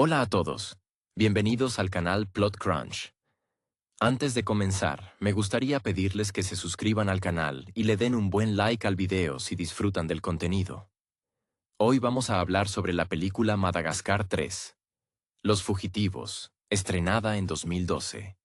Hola a todos. Bienvenidos al canal Plot Crunch. Antes de comenzar, me gustaría pedirles que se suscriban al canal y le den un buen like al video si disfrutan del contenido. Hoy vamos a hablar sobre la película Madagascar 3. Los fugitivos, estrenada en 2012.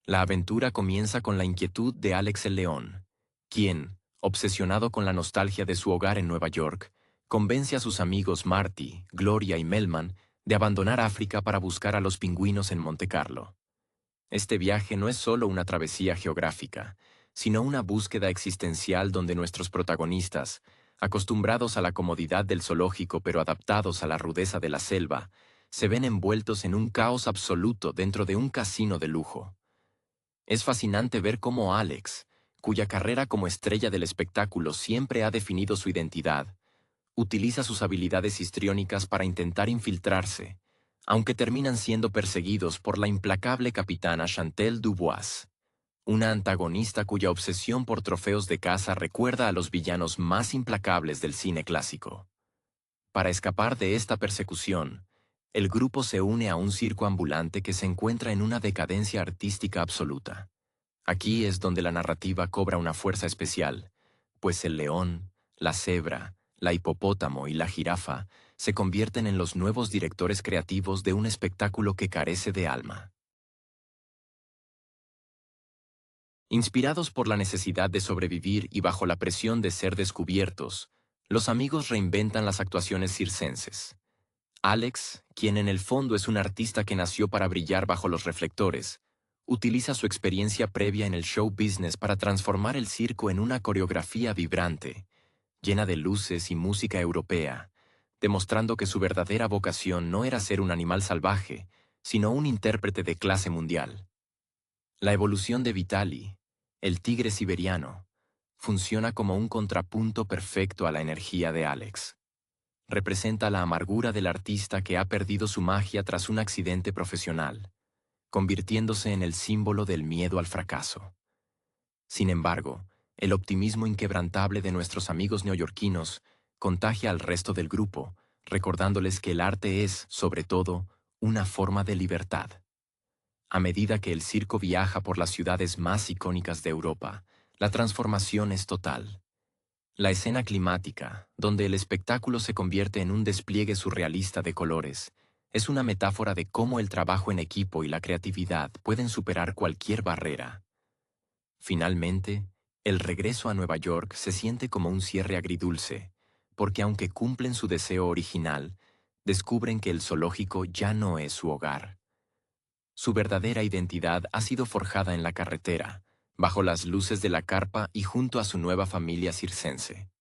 La aventura comienza con la inquietud de Alex el León, quien, obsesionado con la nostalgia de su hogar en Nueva York, convence a sus amigos Marty, Gloria y Melman de abandonar África para buscar a los pingüinos en Monte Carlo. Este viaje no es solo una travesía geográfica, sino una búsqueda existencial donde nuestros protagonistas, acostumbrados a la comodidad del zoológico pero adaptados a la rudeza de la selva, se ven envueltos en un caos absoluto dentro de un casino de lujo. Es fascinante ver cómo Alex, cuya carrera como estrella del espectáculo siempre ha definido su identidad, utiliza sus habilidades histriónicas para intentar infiltrarse, aunque terminan siendo perseguidos por la implacable capitana Chantel Dubois, una antagonista cuya obsesión por trofeos de caza recuerda a los villanos más implacables del cine clásico. Para escapar de esta persecución, el grupo se une a un circo ambulante que se encuentra en una decadencia artística absoluta. Aquí es donde la narrativa cobra una fuerza especial, pues el león, la cebra, la hipopótamo y la jirafa se convierten en los nuevos directores creativos de un espectáculo que carece de alma. Inspirados por la necesidad de sobrevivir y bajo la presión de ser descubiertos, los amigos reinventan las actuaciones circenses. Alex, quien en el fondo es un artista que nació para brillar bajo los reflectores, utiliza su experiencia previa en el show business para transformar el circo en una coreografía vibrante, llena de luces y música europea, demostrando que su verdadera vocación no era ser un animal salvaje, sino un intérprete de clase mundial. La evolución de Vitali, el tigre siberiano, funciona como un contrapunto perfecto a la energía de Alex. Representa la amargura del artista que ha perdido su magia tras un accidente profesional, convirtiéndose en el símbolo del miedo al fracaso. Sin embargo, el optimismo inquebrantable de nuestros amigos neoyorquinos contagia al resto del grupo, recordándoles que el arte es, sobre todo, una forma de libertad. A medida que el circo viaja por las ciudades más icónicas de Europa, la transformación es total. La escena climática, donde el espectáculo se convierte en un despliegue surrealista de colores, es una metáfora de cómo el trabajo en equipo y la creatividad pueden superar cualquier barrera. Finalmente, el regreso a Nueva York se siente como un cierre agridulce, porque aunque cumplen su deseo original, descubren que el zoológico ya no es su hogar. Su verdadera identidad ha sido forjada en la carretera, bajo las luces de la carpa y junto a su nueva familia circense.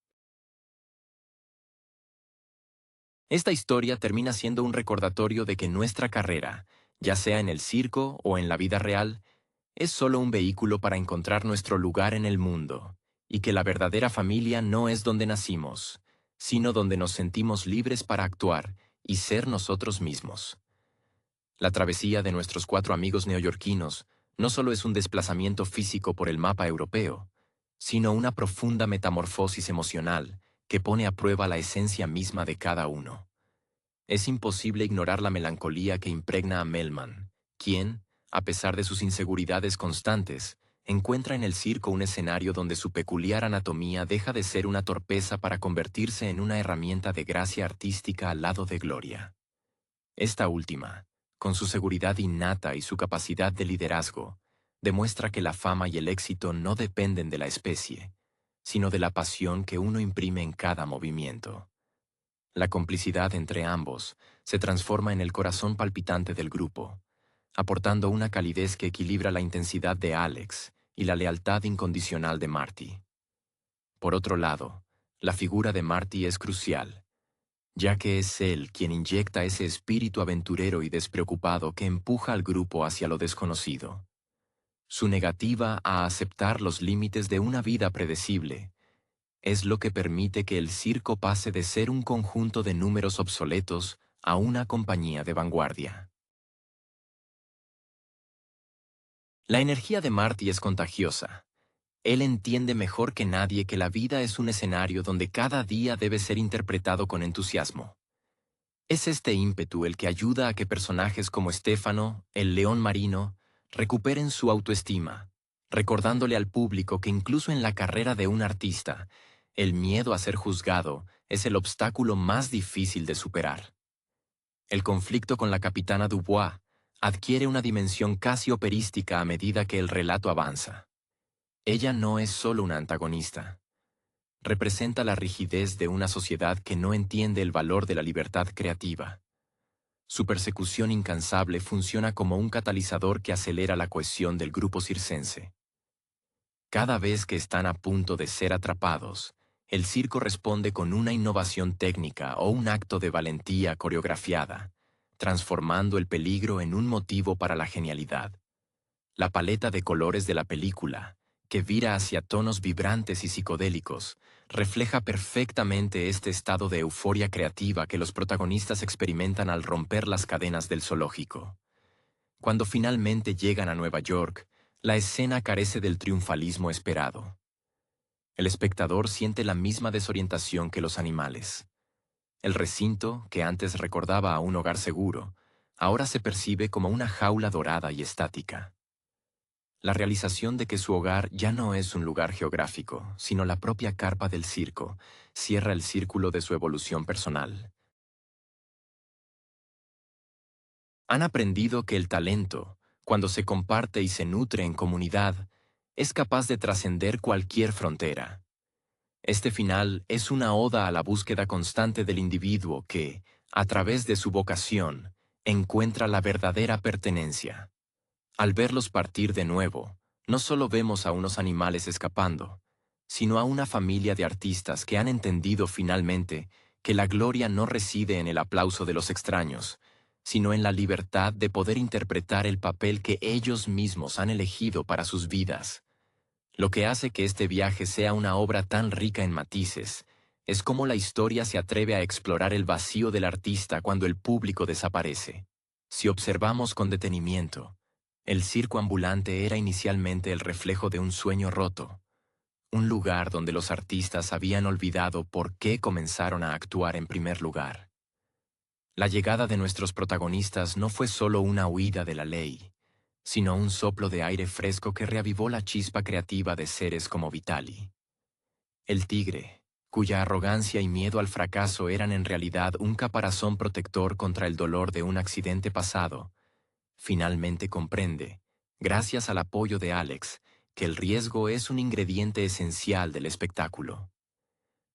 Esta historia termina siendo un recordatorio de que nuestra carrera, ya sea en el circo o en la vida real, es solo un vehículo para encontrar nuestro lugar en el mundo, y que la verdadera familia no es donde nacimos, sino donde nos sentimos libres para actuar y ser nosotros mismos. La travesía de nuestros 4 amigos neoyorquinos no solo es un desplazamiento físico por el mapa europeo, sino una profunda metamorfosis emocional que pone a prueba la esencia misma de cada uno. Es imposible ignorar la melancolía que impregna a Melman, quien, a pesar de sus inseguridades constantes, encuentra en el circo un escenario donde su peculiar anatomía deja de ser una torpeza para convertirse en una herramienta de gracia artística al lado de Gloria. Esta última, con su seguridad innata y su capacidad de liderazgo, demuestra que la fama y el éxito no dependen de la especie, sino de la pasión que uno imprime en cada movimiento. La complicidad entre ambos se transforma en el corazón palpitante del grupo, aportando una calidez que equilibra la intensidad de Alex y la lealtad incondicional de Marty. Por otro lado, la figura de Marty es crucial, ya que es él quien inyecta ese espíritu aventurero y despreocupado que empuja al grupo hacia lo desconocido. Su negativa a aceptar los límites de una vida predecible es lo que permite que el circo pase de ser un conjunto de números obsoletos a una compañía de vanguardia. La energía de Marty es contagiosa. Él entiende mejor que nadie que la vida es un escenario donde cada día debe ser interpretado con entusiasmo. Es este ímpetu el que ayuda a que personajes como Stefano, el león marino, recuperen su autoestima, recordándole al público que incluso en la carrera de un artista, el miedo a ser juzgado es el obstáculo más difícil de superar. El conflicto con la capitana Dubois adquiere una dimensión casi operística a medida que el relato avanza. Ella no es solo una antagonista. Representa la rigidez de una sociedad que no entiende el valor de la libertad creativa. Su persecución incansable funciona como un catalizador que acelera la cohesión del grupo circense. Cada vez que están a punto de ser atrapados, el circo responde con una innovación técnica o un acto de valentía coreografiada, transformando el peligro en un motivo para la genialidad. La paleta de colores de la película, que vira hacia tonos vibrantes y psicodélicos, refleja perfectamente este estado de euforia creativa que los protagonistas experimentan al romper las cadenas del zoológico. Cuando finalmente llegan a Nueva York, la escena carece del triunfalismo esperado. El espectador siente la misma desorientación que los animales. El recinto, que antes recordaba a un hogar seguro, ahora se percibe como una jaula dorada y estática. La realización de que su hogar ya no es un lugar geográfico, sino la propia carpa del circo, cierra el círculo de su evolución personal. Han aprendido que el talento, cuando se comparte y se nutre en comunidad, es capaz de trascender cualquier frontera. Este final es una oda a la búsqueda constante del individuo que, a través de su vocación, encuentra la verdadera pertenencia. Al verlos partir de nuevo, no solo vemos a unos animales escapando, sino a una familia de artistas que han entendido finalmente que la gloria no reside en el aplauso de los extraños, sino en la libertad de poder interpretar el papel que ellos mismos han elegido para sus vidas. Lo que hace que este viaje sea una obra tan rica en matices es cómo la historia se atreve a explorar el vacío del artista cuando el público desaparece. Si observamos con detenimiento, el circo ambulante era inicialmente el reflejo de un sueño roto, un lugar donde los artistas habían olvidado por qué comenzaron a actuar en primer lugar. La llegada de nuestros protagonistas no fue solo una huida de la ley, sino un soplo de aire fresco que reavivó la chispa creativa de seres como Vitali. El tigre, cuya arrogancia y miedo al fracaso eran en realidad un caparazón protector contra el dolor de un accidente pasado, finalmente comprende, gracias al apoyo de Alex, que el riesgo es un ingrediente esencial del espectáculo.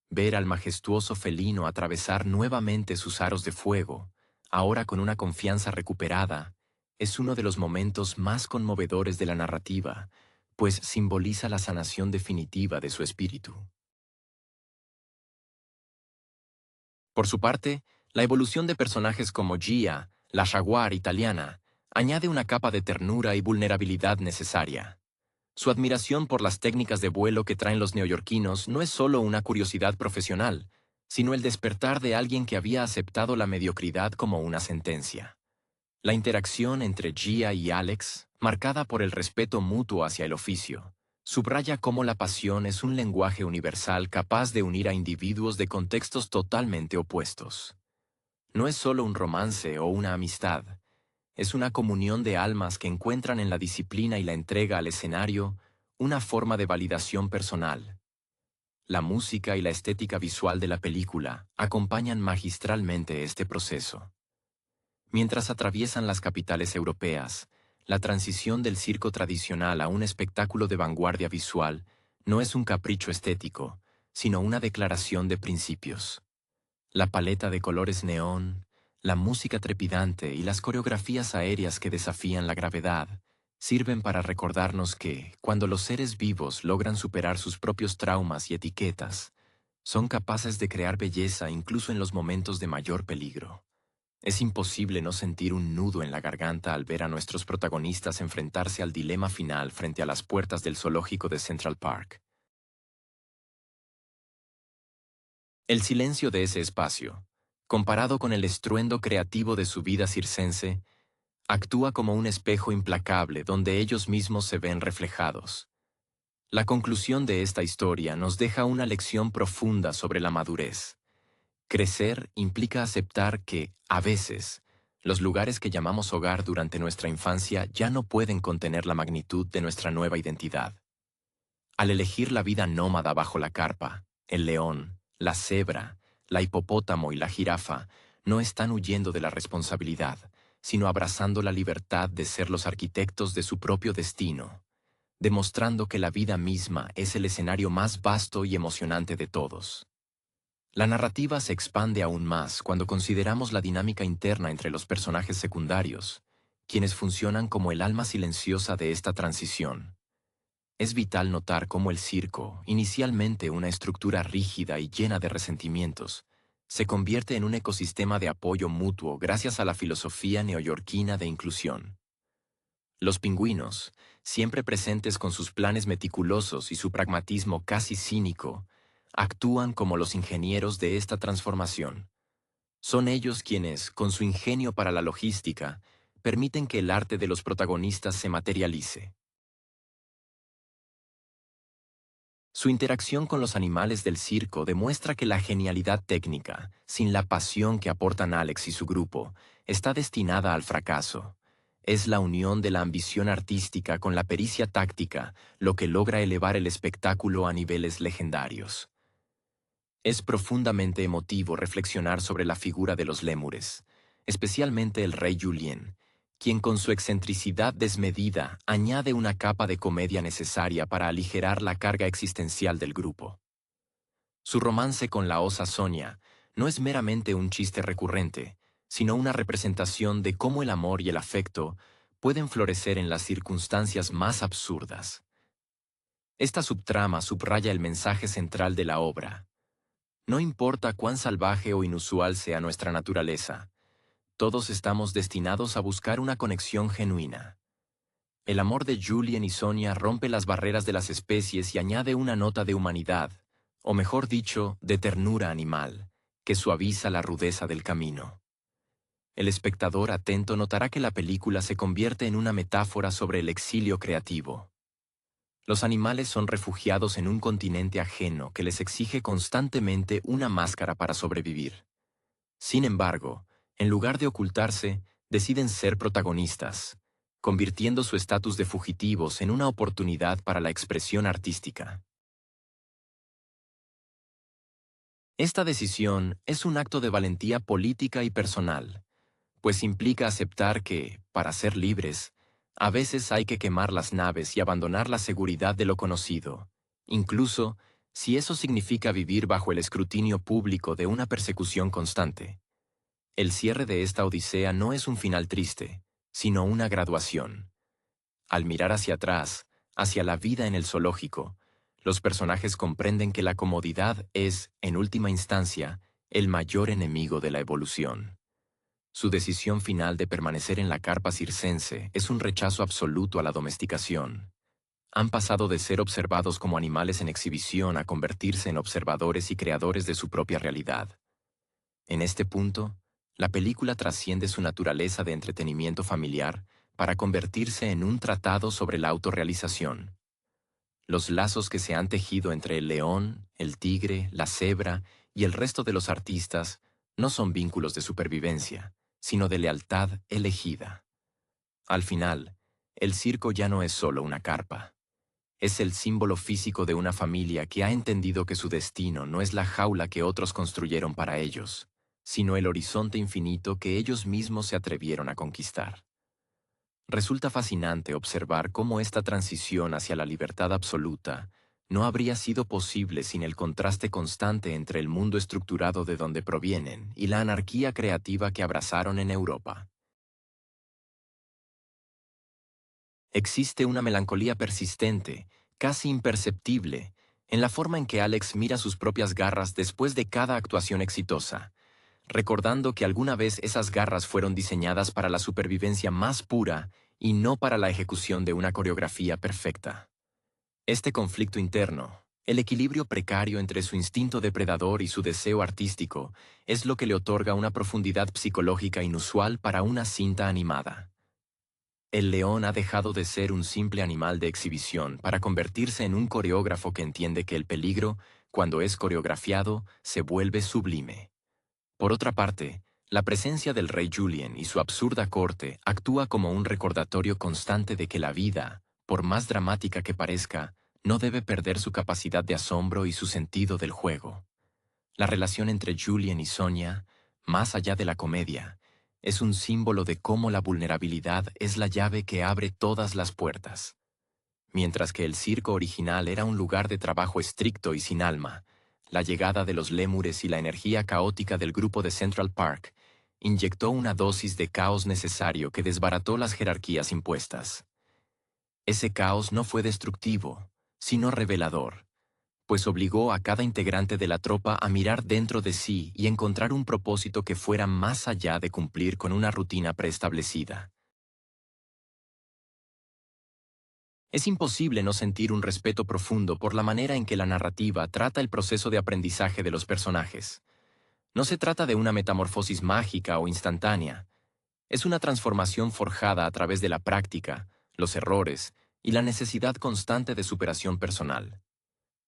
Ver al majestuoso felino atravesar nuevamente sus aros de fuego, ahora con una confianza recuperada, es uno de los momentos más conmovedores de la narrativa, pues simboliza la sanación definitiva de su espíritu. Por su parte, la evolución de personajes como Gia, la jaguar italiana, añade una capa de ternura y vulnerabilidad necesaria. Su admiración por las técnicas de vuelo que traen los neoyorquinos no es solo una curiosidad profesional, sino el despertar de alguien que había aceptado la mediocridad como una sentencia. La interacción entre Gia y Alex, marcada por el respeto mutuo hacia el oficio, subraya cómo la pasión es un lenguaje universal capaz de unir a individuos de contextos totalmente opuestos. No es solo un romance o una amistad, es una comunión de almas que encuentran en la disciplina y la entrega al escenario una forma de validación personal. La música y la estética visual de la película acompañan magistralmente este proceso. Mientras atraviesan las capitales europeas, la transición del circo tradicional a un espectáculo de vanguardia visual no es un capricho estético, sino una declaración de principios. La paleta de colores neón, la música trepidante y las coreografías aéreas que desafían la gravedad sirven para recordarnos que, cuando los seres vivos logran superar sus propios traumas y etiquetas, son capaces de crear belleza incluso en los momentos de mayor peligro. Es imposible no sentir un nudo en la garganta al ver a nuestros protagonistas enfrentarse al dilema final frente a las puertas del zoológico de Central Park. El silencio de ese espacio, comparado con el estruendo creativo de su vida circense, actúa como un espejo implacable donde ellos mismos se ven reflejados. La conclusión de esta historia nos deja una lección profunda sobre la madurez. Crecer implica aceptar que, a veces, los lugares que llamamos hogar durante nuestra infancia ya no pueden contener la magnitud de nuestra nueva identidad. Al elegir la vida nómada bajo la carpa, el león, la cebra, la hipopótamo y la jirafa no están huyendo de la responsabilidad, sino abrazando la libertad de ser los arquitectos de su propio destino, demostrando que la vida misma es el escenario más vasto y emocionante de todos. La narrativa se expande aún más cuando consideramos la dinámica interna entre los personajes secundarios, quienes funcionan como el alma silenciosa de esta transición. Es vital notar cómo el circo, inicialmente una estructura rígida y llena de resentimientos, se convierte en un ecosistema de apoyo mutuo gracias a la filosofía neoyorquina de inclusión. Los pingüinos, siempre presentes con sus planes meticulosos y su pragmatismo casi cínico, actúan como los ingenieros de esta transformación. Son ellos quienes, con su ingenio para la logística, permiten que el arte de los protagonistas se materialice. Su interacción con los animales del circo demuestra que la genialidad técnica, sin la pasión que aportan Alex y su grupo, está destinada al fracaso. Es la unión de la ambición artística con la pericia táctica lo que logra elevar el espectáculo a niveles legendarios. Es profundamente emotivo reflexionar sobre la figura de los lémures, especialmente el rey Julien, quien con su excentricidad desmedida añade una capa de comedia necesaria para aligerar la carga existencial del grupo. Su romance con la osa Sonia no es meramente un chiste recurrente, sino una representación de cómo el amor y el afecto pueden florecer en las circunstancias más absurdas. Esta subtrama subraya el mensaje central de la obra. No importa cuán salvaje o inusual sea nuestra naturaleza, todos estamos destinados a buscar una conexión genuina. El amor de Julien y Sonia rompe las barreras de las especies y añade una nota de humanidad, o mejor dicho, de ternura animal, que suaviza la rudeza del camino. El espectador atento notará que la película se convierte en una metáfora sobre el exilio creativo. Los animales son refugiados en un continente ajeno que les exige constantemente una máscara para sobrevivir. Sin embargo, en lugar de ocultarse, deciden ser protagonistas, convirtiendo su estatus de fugitivos en una oportunidad para la expresión artística. Esta decisión es un acto de valentía política y personal, pues implica aceptar que, para ser libres, a veces hay que quemar las naves y abandonar la seguridad de lo conocido, incluso si eso significa vivir bajo el escrutinio público de una persecución constante. El cierre de esta odisea no es un final triste, sino una graduación. Al mirar hacia atrás, hacia la vida en el zoológico, los personajes comprenden que la comodidad es, en última instancia, el mayor enemigo de la evolución. Su decisión final de permanecer en la carpa circense es un rechazo absoluto a la domesticación. Han pasado de ser observados como animales en exhibición a convertirse en observadores y creadores de su propia realidad. En este punto, la película trasciende su naturaleza de entretenimiento familiar para convertirse en un tratado sobre la autorrealización. Los lazos que se han tejido entre el león, el tigre, la cebra y el resto de los artistas no son vínculos de supervivencia, sino de lealtad elegida. Al final, el circo ya no es solo una carpa. Es el símbolo físico de una familia que ha entendido que su destino no es la jaula que otros construyeron para ellos, sino el horizonte infinito que ellos mismos se atrevieron a conquistar. Resulta fascinante observar cómo esta transición hacia la libertad absoluta no habría sido posible sin el contraste constante entre el mundo estructurado de donde provienen y la anarquía creativa que abrazaron en Europa. Existe una melancolía persistente, casi imperceptible, en la forma en que Alex mira sus propias garras después de cada actuación exitosa, recordando que alguna vez esas garras fueron diseñadas para la supervivencia más pura y no para la ejecución de una coreografía perfecta. Este conflicto interno, el equilibrio precario entre su instinto depredador y su deseo artístico, es lo que le otorga una profundidad psicológica inusual para una cinta animada. El león ha dejado de ser un simple animal de exhibición para convertirse en un coreógrafo que entiende que el peligro, cuando es coreografiado, se vuelve sublime. Por otra parte, la presencia del rey Julien y su absurda corte actúa como un recordatorio constante de que la vida, por más dramática que parezca, no debe perder su capacidad de asombro y su sentido del juego. La relación entre Julien y Sonia, más allá de la comedia, es un símbolo de cómo la vulnerabilidad es la llave que abre todas las puertas. Mientras que el circo original era un lugar de trabajo estricto y sin alma, la llegada de los lémures y la energía caótica del grupo de Central Park inyectó una dosis de caos necesario que desbarató las jerarquías impuestas. Ese caos no fue destructivo, sino revelador, pues obligó a cada integrante de la tropa a mirar dentro de sí y encontrar un propósito que fuera más allá de cumplir con una rutina preestablecida. Es imposible no sentir un respeto profundo por la manera en que la narrativa trata el proceso de aprendizaje de los personajes. No se trata de una metamorfosis mágica o instantánea. Es una transformación forjada a través de la práctica, los errores y la necesidad constante de superación personal.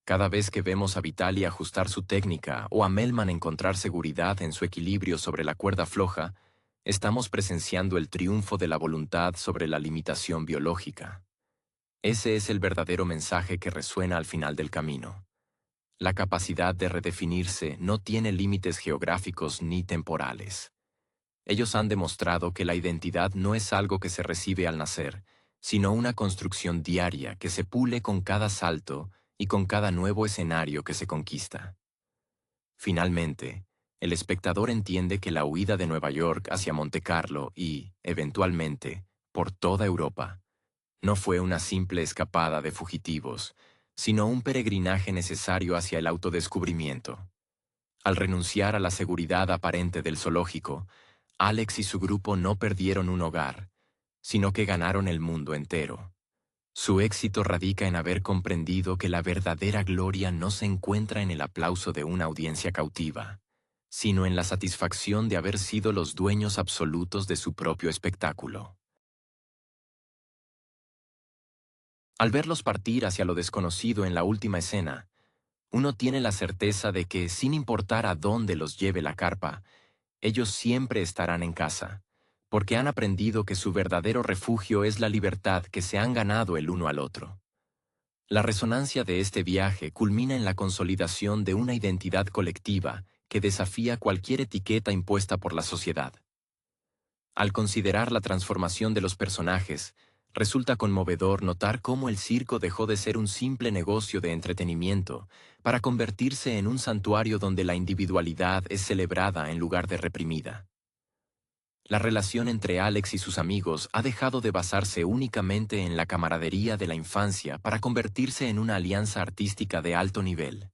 Cada vez que vemos a Vitaly ajustar su técnica o a Melman encontrar seguridad en su equilibrio sobre la cuerda floja, estamos presenciando el triunfo de la voluntad sobre la limitación biológica. Ese es el verdadero mensaje que resuena al final del camino. La capacidad de redefinirse no tiene límites geográficos ni temporales. Ellos han demostrado que la identidad no es algo que se recibe al nacer, sino una construcción diaria que se pule con cada salto y con cada nuevo escenario que se conquista. Finalmente, el espectador entiende que la huida de Nueva York hacia Monte Carlo y, eventualmente, por toda Europa, no fue una simple escapada de fugitivos, sino un peregrinaje necesario hacia el autodescubrimiento. Al renunciar a la seguridad aparente del zoológico, Alex y su grupo no perdieron un hogar, sino que ganaron el mundo entero. Su éxito radica en haber comprendido que la verdadera gloria no se encuentra en el aplauso de una audiencia cautiva, sino en la satisfacción de haber sido los dueños absolutos de su propio espectáculo. Al verlos partir hacia lo desconocido en la última escena, uno tiene la certeza de que, sin importar a dónde los lleve la carpa, ellos siempre estarán en casa, porque han aprendido que su verdadero refugio es la libertad que se han ganado el uno al otro. La resonancia de este viaje culmina en la consolidación de una identidad colectiva que desafía cualquier etiqueta impuesta por la sociedad. Al considerar la transformación de los personajes, resulta conmovedor notar cómo el circo dejó de ser un simple negocio de entretenimiento para convertirse en un santuario donde la individualidad es celebrada en lugar de reprimida. La relación entre Alex y sus amigos ha dejado de basarse únicamente en la camaradería de la infancia para convertirse en una alianza artística de alto nivel.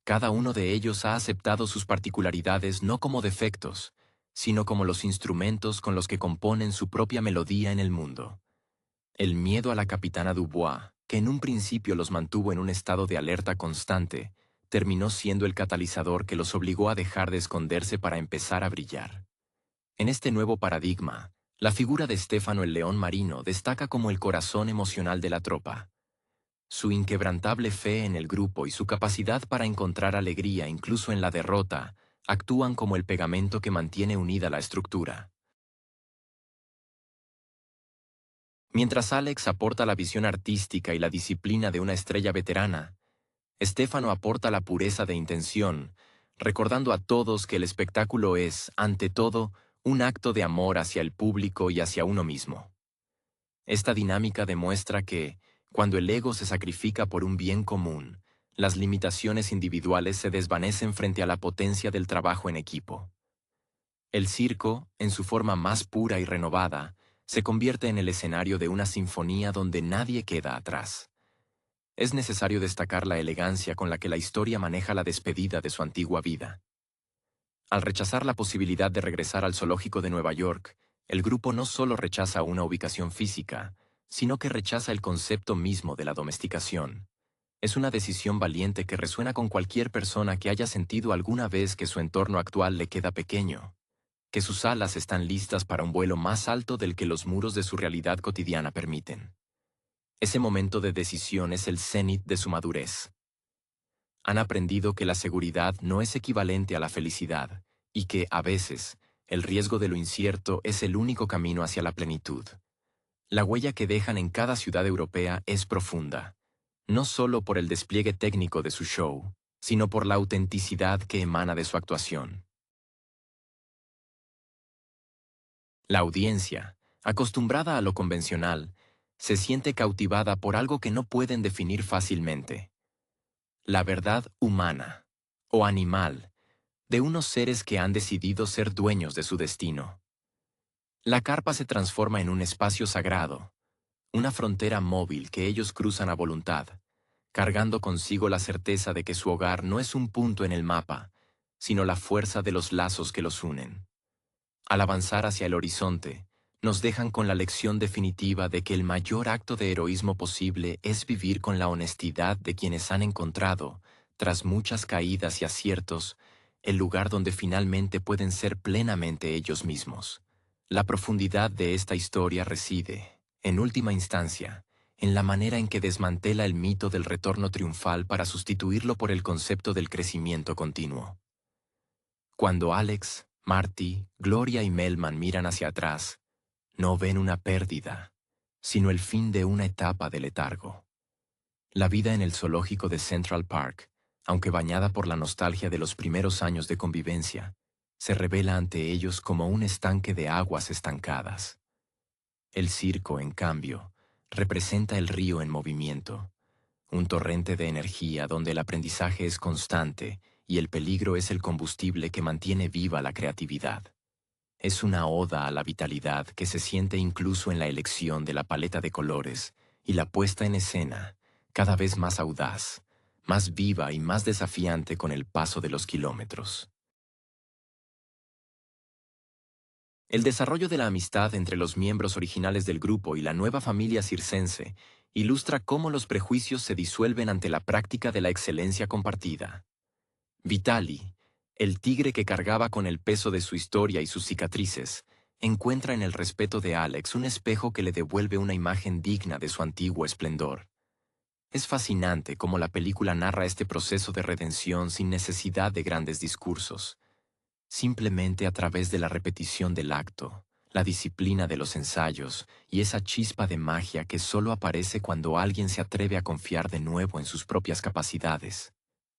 Cada uno de ellos ha aceptado sus particularidades no como defectos, sino como los instrumentos con los que componen su propia melodía en el mundo. El miedo a la capitana Dubois, que en un principio los mantuvo en un estado de alerta constante, terminó siendo el catalizador que los obligó a dejar de esconderse para empezar a brillar. En este nuevo paradigma, la figura de Stefano el león marino destaca como el corazón emocional de la tropa. Su inquebrantable fe en el grupo y su capacidad para encontrar alegría incluso en la derrota actúan como el pegamento que mantiene unida la estructura. Mientras Alex aporta la visión artística y la disciplina de una estrella veterana, Stefano aporta la pureza de intención, recordando a todos que el espectáculo es, ante todo, un acto de amor hacia el público y hacia uno mismo. Esta dinámica demuestra que, cuando el ego se sacrifica por un bien común, las limitaciones individuales se desvanecen frente a la potencia del trabajo en equipo. El circo, en su forma más pura y renovada, se convierte en el escenario de una sinfonía donde nadie queda atrás. Es necesario destacar la elegancia con la que la historia maneja la despedida de su antigua vida. Al rechazar la posibilidad de regresar al zoológico de Nueva York, el grupo no solo rechaza una ubicación física, sino que rechaza el concepto mismo de la domesticación. Es una decisión valiente que resuena con cualquier persona que haya sentido alguna vez que su entorno actual le queda pequeño, que sus alas están listas para un vuelo más alto del que los muros de su realidad cotidiana permiten. Ese momento de decisión es el cenit de su madurez. Han aprendido que la seguridad no es equivalente a la felicidad, y que, a veces, el riesgo de lo incierto es el único camino hacia la plenitud. La huella que dejan en cada ciudad europea es profunda, no solo por el despliegue técnico de su show, sino por la autenticidad que emana de su actuación. La audiencia, acostumbrada a lo convencional, se siente cautivada por algo que no pueden definir fácilmente: la verdad humana, o animal, de unos seres que han decidido ser dueños de su destino. La carpa se transforma en un espacio sagrado, una frontera móvil que ellos cruzan a voluntad, cargando consigo la certeza de que su hogar no es un punto en el mapa, sino la fuerza de los lazos que los unen. Al avanzar hacia el horizonte, nos dejan con la lección definitiva de que el mayor acto de heroísmo posible es vivir con la honestidad de quienes han encontrado, tras muchas caídas y aciertos, el lugar donde finalmente pueden ser plenamente ellos mismos. La profundidad de esta historia reside, en última instancia, en la manera en que desmantela el mito del retorno triunfal para sustituirlo por el concepto del crecimiento continuo. Cuando Alex, Marty, Gloria y Melman miran hacia atrás, no ven una pérdida, sino el fin de una etapa de letargo. La vida en el zoológico de Central Park, aunque bañada por la nostalgia de los primeros años de convivencia, se revela ante ellos como un estanque de aguas estancadas. El circo, en cambio, representa el río en movimiento, un torrente de energía donde el aprendizaje es constante y el peligro es el combustible que mantiene viva la creatividad. Es una oda a la vitalidad que se siente incluso en la elección de la paleta de colores y la puesta en escena, cada vez más audaz, más viva y más desafiante con el paso de los kilómetros. El desarrollo de la amistad entre los miembros originales del grupo y la nueva familia circense ilustra cómo los prejuicios se disuelven ante la práctica de la excelencia compartida. Vitali, el tigre que cargaba con el peso de su historia y sus cicatrices, encuentra en el respeto de Alex un espejo que le devuelve una imagen digna de su antiguo esplendor. Es fascinante cómo la película narra este proceso de redención sin necesidad de grandes discursos, simplemente a través de la repetición del acto, la disciplina de los ensayos y esa chispa de magia que solo aparece cuando alguien se atreve a confiar de nuevo en sus propias capacidades.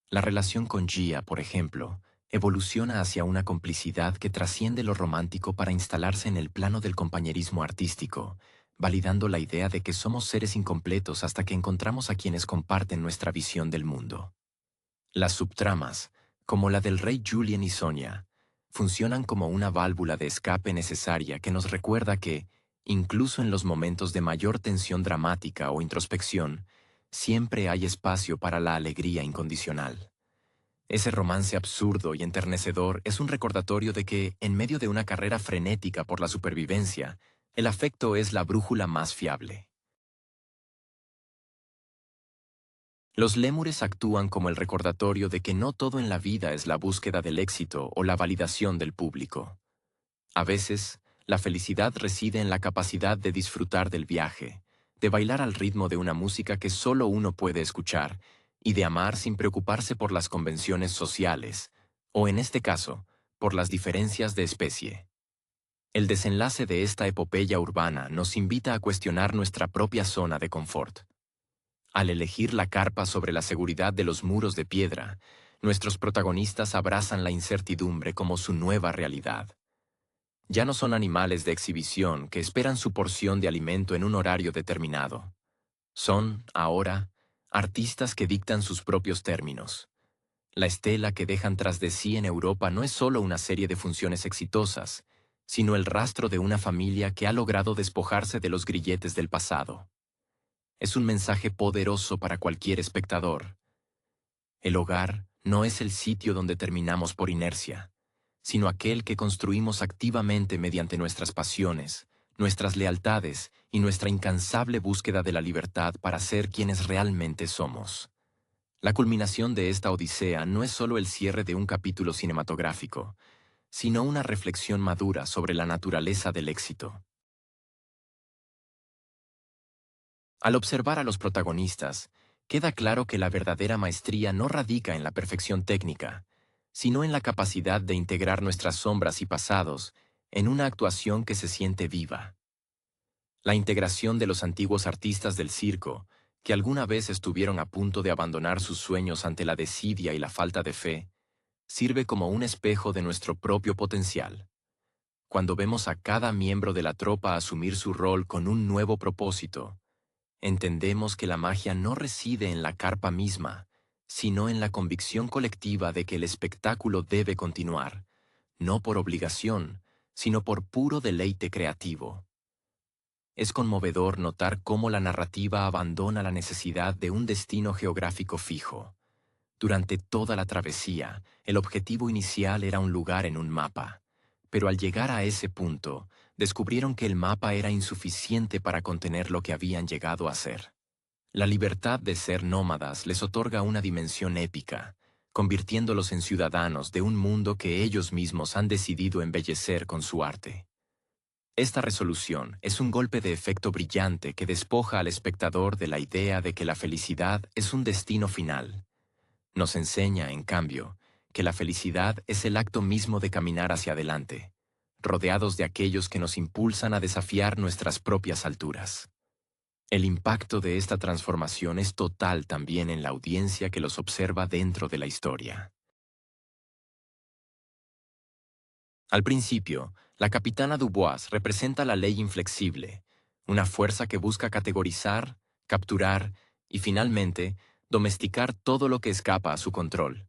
La relación con Gia, por ejemplo, evoluciona hacia una complicidad que trasciende lo romántico para instalarse en el plano del compañerismo artístico, validando la idea de que somos seres incompletos hasta que encontramos a quienes comparten nuestra visión del mundo. Las subtramas, como la del rey Julien y Sonia, funcionan como una válvula de escape necesaria que nos recuerda que, incluso en los momentos de mayor tensión dramática o introspección, siempre hay espacio para la alegría incondicional. Ese romance absurdo y enternecedor es un recordatorio de que, en medio de una carrera frenética por la supervivencia, el afecto es la brújula más fiable. Los lémures actúan como el recordatorio de que no todo en la vida es la búsqueda del éxito o la validación del público. A veces, la felicidad reside en la capacidad de disfrutar del viaje, de bailar al ritmo de una música que solo uno puede escuchar, y de amar sin preocuparse por las convenciones sociales, o en este caso, por las diferencias de especie. El desenlace de esta epopeya urbana nos invita a cuestionar nuestra propia zona de confort. Al elegir la carpa sobre la seguridad de los muros de piedra, nuestros protagonistas abrazan la incertidumbre como su nueva realidad. Ya no son animales de exhibición que esperan su porción de alimento en un horario determinado. Son, ahora, artistas que dictan sus propios términos. La estela que dejan tras de sí en Europa no es solo una serie de funciones exitosas, sino el rastro de una familia que ha logrado despojarse de los grilletes del pasado. Es un mensaje poderoso para cualquier espectador. El hogar no es el sitio donde terminamos por inercia, sino aquel que construimos activamente mediante nuestras pasiones, nuestras lealtades y nuestra incansable búsqueda de la libertad para ser quienes realmente somos. La culminación de esta odisea no es solo el cierre de un capítulo cinematográfico, sino una reflexión madura sobre la naturaleza del éxito. Al observar a los protagonistas, queda claro que la verdadera maestría no radica en la perfección técnica, sino en la capacidad de integrar nuestras sombras y pasados en una actuación que se siente viva. La integración de los antiguos artistas del circo, que alguna vez estuvieron a punto de abandonar sus sueños ante la desidia y la falta de fe, sirve como un espejo de nuestro propio potencial. Cuando vemos a cada miembro de la tropa asumir su rol con un nuevo propósito, entendemos que la magia no reside en la carpa misma, sino en la convicción colectiva de que el espectáculo debe continuar, no por obligación, sino por puro deleite creativo. Es conmovedor notar cómo la narrativa abandona la necesidad de un destino geográfico fijo. Durante toda la travesía, el objetivo inicial era un lugar en un mapa, pero al llegar a ese punto, descubrieron que el mapa era insuficiente para contener lo que habían llegado a ser. La libertad de ser nómadas les otorga una dimensión épica, convirtiéndolos en ciudadanos de un mundo que ellos mismos han decidido embellecer con su arte. Esta resolución es un golpe de efecto brillante que despoja al espectador de la idea de que la felicidad es un destino final. Nos enseña, en cambio, que la felicidad es el acto mismo de caminar hacia adelante, rodeados de aquellos que nos impulsan a desafiar nuestras propias alturas. El impacto de esta transformación es total también en la audiencia que los observa dentro de la historia. Al principio, la capitana Dubois representa la ley inflexible, una fuerza que busca categorizar, capturar y, finalmente, domesticar todo lo que escapa a su control.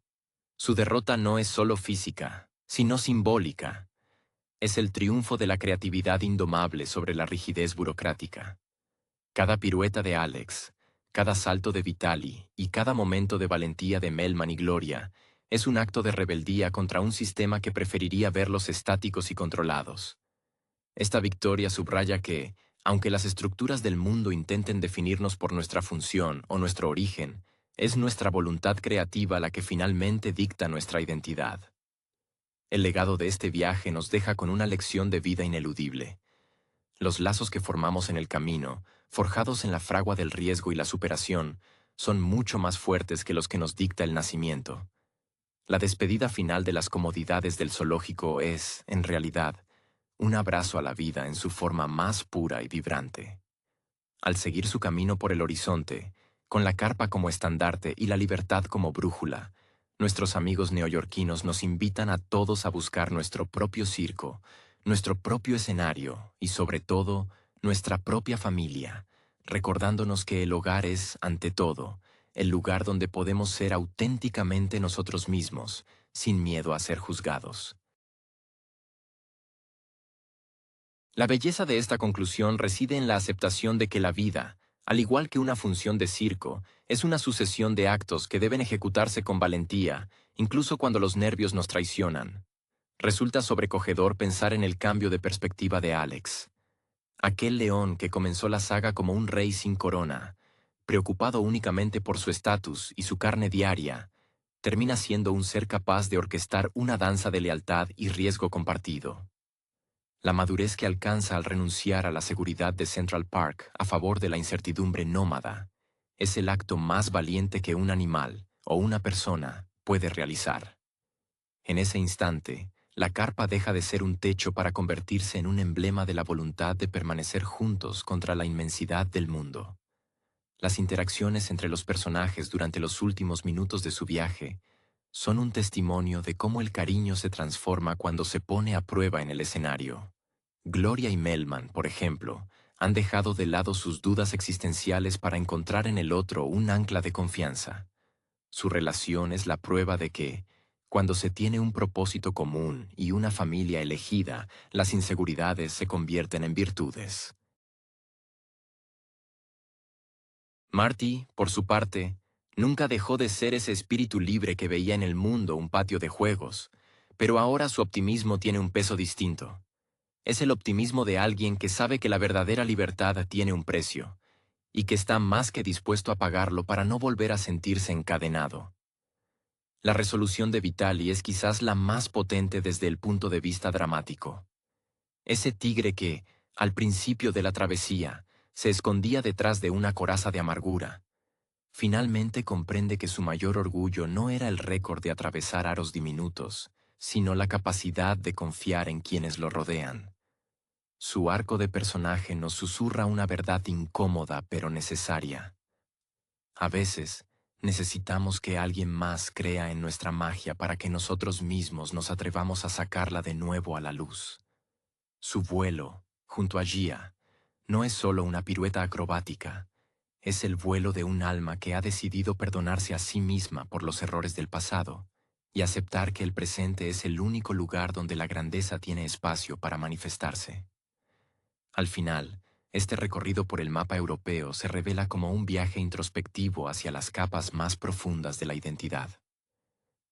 Su derrota no es solo física, sino simbólica. Es el triunfo de la creatividad indomable sobre la rigidez burocrática. Cada pirueta de Alex, cada salto de Vitaly y cada momento de valentía de Melman y Gloria es un acto de rebeldía contra un sistema que preferiría verlos estáticos y controlados. Esta victoria subraya que, aunque las estructuras del mundo intenten definirnos por nuestra función o nuestro origen, es nuestra voluntad creativa la que finalmente dicta nuestra identidad. El legado de este viaje nos deja con una lección de vida ineludible. Los lazos que formamos en el camino, forjados en la fragua del riesgo y la superación, son mucho más fuertes que los que nos dicta el nacimiento. La despedida final de las comodidades del zoológico es, en realidad, un abrazo a la vida en su forma más pura y vibrante. Al seguir su camino por el horizonte, con la carpa como estandarte y la libertad como brújula, nuestros amigos neoyorquinos nos invitan a todos a buscar nuestro propio circo, nuestro propio escenario y, sobre todo, nuestra propia familia, recordándonos que el hogar es, ante todo, el lugar donde podemos ser auténticamente nosotros mismos, sin miedo a ser juzgados. La belleza de esta conclusión reside en la aceptación de que la vida, al igual que una función de circo, es una sucesión de actos que deben ejecutarse con valentía, incluso cuando los nervios nos traicionan. Resulta sobrecogedor pensar en el cambio de perspectiva de Alex. Aquel león que comenzó la saga como un rey sin corona, preocupado únicamente por su estatus y su carne diaria, termina siendo un ser capaz de orquestar una danza de lealtad y riesgo compartido. La madurez que alcanza al renunciar a la seguridad de Central Park a favor de la incertidumbre nómada es el acto más valiente que un animal o una persona puede realizar. En ese instante, la carpa deja de ser un techo para convertirse en un emblema de la voluntad de permanecer juntos contra la inmensidad del mundo. Las interacciones entre los personajes durante los últimos minutos de su viaje son un testimonio de cómo el cariño se transforma cuando se pone a prueba en el escenario. Gloria y Melman, por ejemplo, han dejado de lado sus dudas existenciales para encontrar en el otro un ancla de confianza. Su relación es la prueba de que, cuando se tiene un propósito común y una familia elegida, las inseguridades se convierten en virtudes. Marty, por su parte, nunca dejó de ser ese espíritu libre que veía en el mundo un patio de juegos, pero ahora su optimismo tiene un peso distinto. Es el optimismo de alguien que sabe que la verdadera libertad tiene un precio, y que está más que dispuesto a pagarlo para no volver a sentirse encadenado. La resolución de Vitaly es quizás la más potente desde el punto de vista dramático. Ese tigre que, al principio de la travesía, se escondía detrás de una coraza de amargura, finalmente comprende que su mayor orgullo no era el récord de atravesar aros diminutos, sino la capacidad de confiar en quienes lo rodean. Su arco de personaje nos susurra una verdad incómoda pero necesaria. A veces, necesitamos que alguien más crea en nuestra magia para que nosotros mismos nos atrevamos a sacarla de nuevo a la luz. Su vuelo, junto a Gia, no es solo una pirueta acrobática, es el vuelo de un alma que ha decidido perdonarse a sí misma por los errores del pasado y aceptar que el presente es el único lugar donde la grandeza tiene espacio para manifestarse. Al final, este recorrido por el mapa europeo se revela como un viaje introspectivo hacia las capas más profundas de la identidad.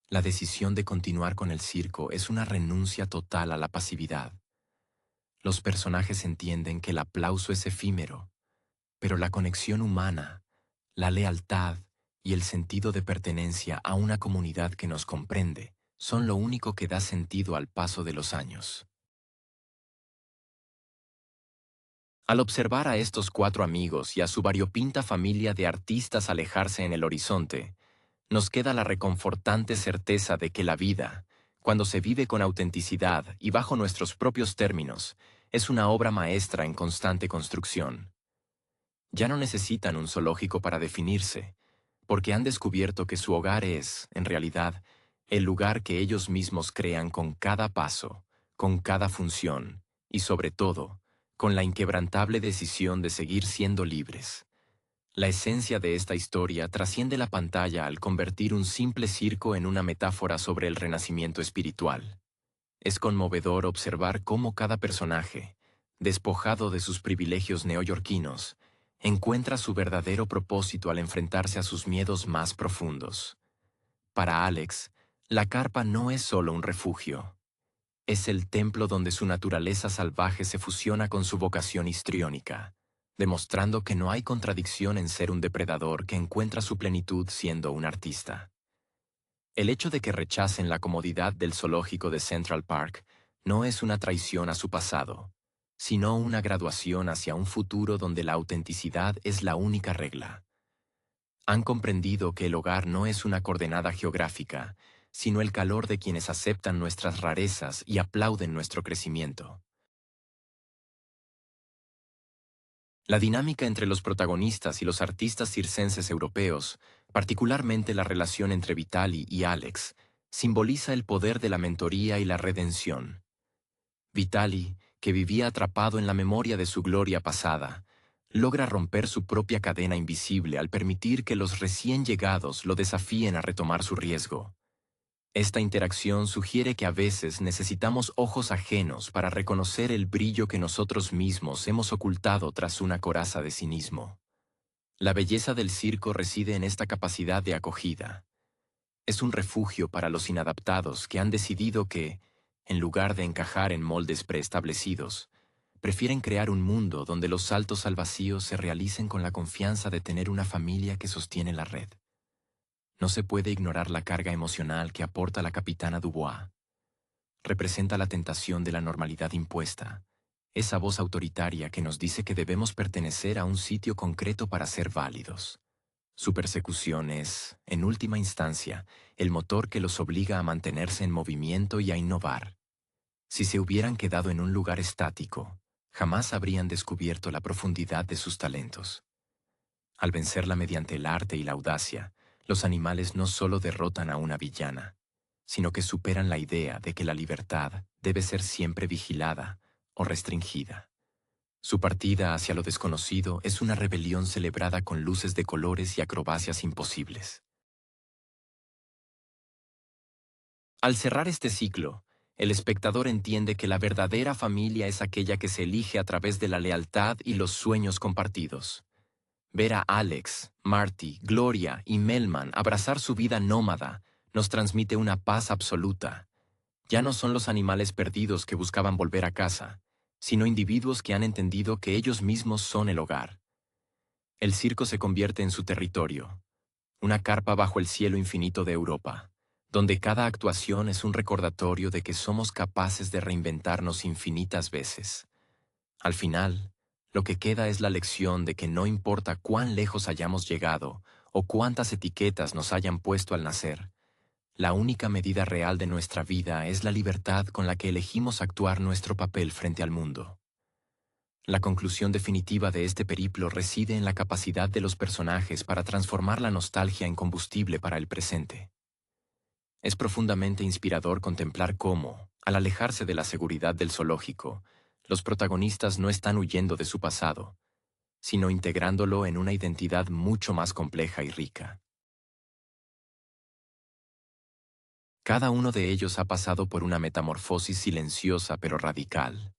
La decisión de continuar con el circo es una renuncia total a la pasividad. Los personajes entienden que el aplauso es efímero, pero la conexión humana, la lealtad y el sentido de pertenencia a una comunidad que nos comprende son lo único que da sentido al paso de los años. Al observar a estos cuatro amigos y a su variopinta familia de artistas alejarse en el horizonte, nos queda la reconfortante certeza de que la vida, cuando se vive con autenticidad y bajo nuestros propios términos, es una obra maestra en constante construcción. Ya no necesitan un zoológico para definirse, porque han descubierto que su hogar es, en realidad, el lugar que ellos mismos crean con cada paso, con cada función y, sobre todo, con la inquebrantable decisión de seguir siendo libres. La esencia de esta historia trasciende la pantalla al convertir un simple circo en una metáfora sobre el renacimiento espiritual. Es conmovedor observar cómo cada personaje, despojado de sus privilegios neoyorquinos, encuentra su verdadero propósito al enfrentarse a sus miedos más profundos. Para Alex, la carpa no es solo un refugio. Es el templo donde su naturaleza salvaje se fusiona con su vocación histriónica, demostrando que no hay contradicción en ser un depredador que encuentra su plenitud siendo un artista. El hecho de que rechacen la comodidad del zoológico de Central Park no es una traición a su pasado, sino una graduación hacia un futuro donde la autenticidad es la única regla. Han comprendido que el hogar no es una coordenada geográfica, sino el calor de quienes aceptan nuestras rarezas y aplauden nuestro crecimiento. La dinámica entre los protagonistas y los artistas circenses europeos, particularmente la relación entre Vitali y Alex, simboliza el poder de la mentoría y la redención. Vitali, que vivía atrapado en la memoria de su gloria pasada, logra romper su propia cadena invisible al permitir que los recién llegados lo desafíen a retomar su riesgo. Esta interacción sugiere que a veces necesitamos ojos ajenos para reconocer el brillo que nosotros mismos hemos ocultado tras una coraza de cinismo. La belleza del circo reside en esta capacidad de acogida. Es un refugio para los inadaptados que han decidido que, en lugar de encajar en moldes preestablecidos, prefieren crear un mundo donde los saltos al vacío se realicen con la confianza de tener una familia que sostiene la red. No se puede ignorar la carga emocional que aporta la capitana Dubois. Representa la tentación de la normalidad impuesta, esa voz autoritaria que nos dice que debemos pertenecer a un sitio concreto para ser válidos. Su persecución es, en última instancia, el motor que los obliga a mantenerse en movimiento y a innovar. Si se hubieran quedado en un lugar estático, jamás habrían descubierto la profundidad de sus talentos. Al vencerla mediante el arte y la audacia, los animales no solo derrotan a una villana, sino que superan la idea de que la libertad debe ser siempre vigilada o restringida. Su partida hacia lo desconocido es una rebelión celebrada con luces de colores y acrobacias imposibles. Al cerrar este ciclo, el espectador entiende que la verdadera familia es aquella que se elige a través de la lealtad y los sueños compartidos. Ver a Alex, Marty, Gloria y Melman abrazar su vida nómada nos transmite una paz absoluta. Ya no son los animales perdidos que buscaban volver a casa, sino individuos que han entendido que ellos mismos son el hogar. El circo se convierte en su territorio, una carpa bajo el cielo infinito de Europa, donde cada actuación es un recordatorio de que somos capaces de reinventarnos infinitas veces. Al final, lo que queda es la lección de que no importa cuán lejos hayamos llegado o cuántas etiquetas nos hayan puesto al nacer. La única medida real de nuestra vida es la libertad con la que elegimos actuar nuestro papel frente al mundo. La conclusión definitiva de este periplo reside en la capacidad de los personajes para transformar la nostalgia en combustible para el presente. Es profundamente inspirador contemplar cómo, al alejarse de la seguridad del zoológico, los protagonistas no están huyendo de su pasado, sino integrándolo en una identidad mucho más compleja y rica. Cada uno de ellos ha pasado por una metamorfosis silenciosa pero radical.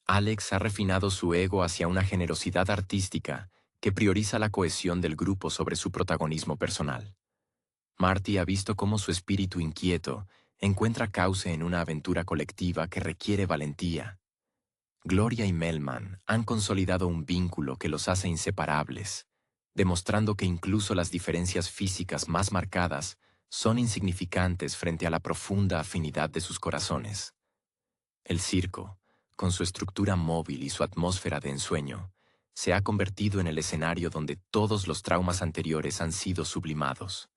Alex ha refinado su ego hacia una generosidad artística que prioriza la cohesión del grupo sobre su protagonismo personal. Marty ha visto cómo su espíritu inquieto encuentra cauce en una aventura colectiva que requiere valentía. Gloria y Melman han consolidado un vínculo que los hace inseparables, demostrando que incluso las diferencias físicas más marcadas son insignificantes frente a la profunda afinidad de sus corazones. El circo, con su estructura móvil y su atmósfera de ensueño, se ha convertido en el escenario donde todos los traumas anteriores han sido sublimados.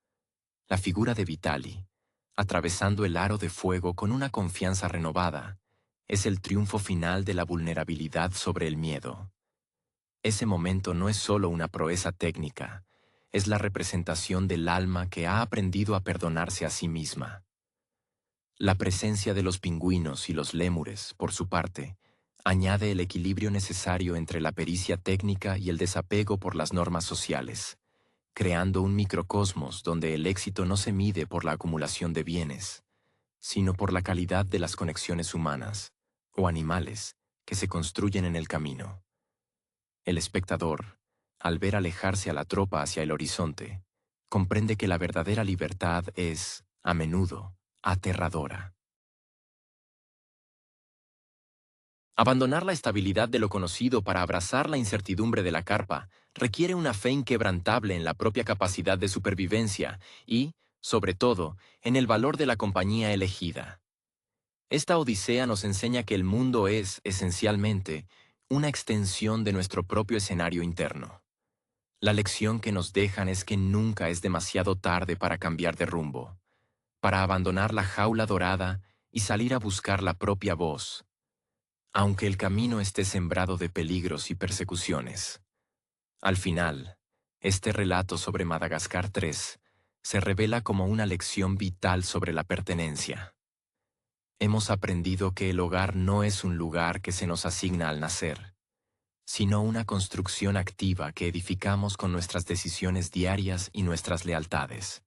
La figura de Vitaly, atravesando el aro de fuego con una confianza renovada, es el triunfo final de la vulnerabilidad sobre el miedo. Ese momento no es solo una proeza técnica, es la representación del alma que ha aprendido a perdonarse a sí misma. La presencia de los pingüinos y los lémures, por su parte, añade el equilibrio necesario entre la pericia técnica y el desapego por las normas sociales, creando un microcosmos donde el éxito no se mide por la acumulación de bienes, sino por la calidad de las conexiones humanas o animales que se construyen en el camino. El espectador, al ver alejarse a la tropa hacia el horizonte, comprende que la verdadera libertad es, a menudo, aterradora. Abandonar la estabilidad de lo conocido para abrazar la incertidumbre de la carpa requiere una fe inquebrantable en la propia capacidad de supervivencia y, sobre todo, en el valor de la compañía elegida. Esta odisea nos enseña que el mundo es, esencialmente, una extensión de nuestro propio escenario interno. La lección que nos dejan es que nunca es demasiado tarde para cambiar de rumbo, para abandonar la jaula dorada y salir a buscar la propia voz, aunque el camino esté sembrado de peligros y persecuciones. Al final, este relato sobre Madagascar 3 se revela como una lección vital sobre la pertenencia. Hemos aprendido que el hogar no es un lugar que se nos asigna al nacer, sino una construcción activa que edificamos con nuestras decisiones diarias y nuestras lealtades.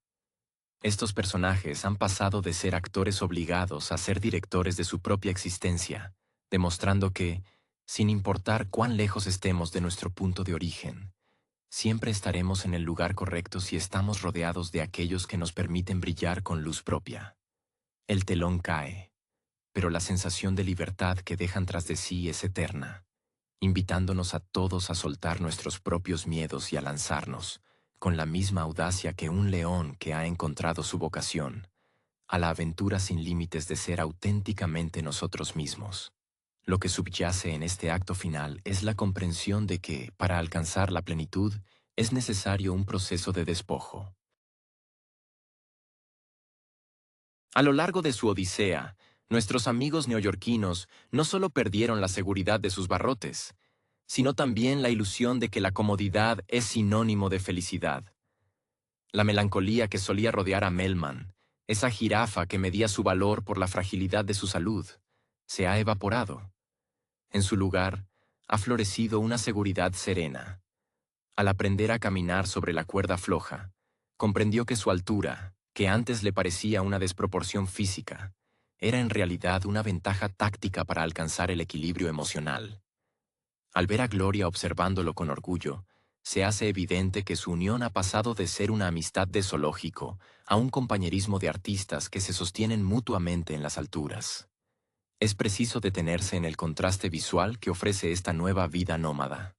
Estos personajes han pasado de ser actores obligados a ser directores de su propia existencia, demostrando que, sin importar cuán lejos estemos de nuestro punto de origen, siempre estaremos en el lugar correcto si estamos rodeados de aquellos que nos permiten brillar con luz propia. El telón cae, pero la sensación de libertad que dejan tras de sí es eterna, invitándonos a todos a soltar nuestros propios miedos y a lanzarnos, con la misma audacia que un león que ha encontrado su vocación, a la aventura sin límites de ser auténticamente nosotros mismos. Lo que subyace en este acto final es la comprensión de que, para alcanzar la plenitud, es necesario un proceso de despojo. A lo largo de su odisea, nuestros amigos neoyorquinos no solo perdieron la seguridad de sus barrotes, sino también la ilusión de que la comodidad es sinónimo de felicidad. La melancolía que solía rodear a Melman, esa jirafa que medía su valor por la fragilidad de su salud, se ha evaporado. En su lugar, ha florecido una seguridad serena. Al aprender a caminar sobre la cuerda floja, comprendió que su altura, que antes le parecía una desproporción física, era en realidad una ventaja táctica para alcanzar el equilibrio emocional. Al ver a Gloria observándolo con orgullo, se hace evidente que su unión ha pasado de ser una amistad de zoológico a un compañerismo de artistas que se sostienen mutuamente en las alturas. Es preciso detenerse en el contraste visual que ofrece esta nueva vida nómada.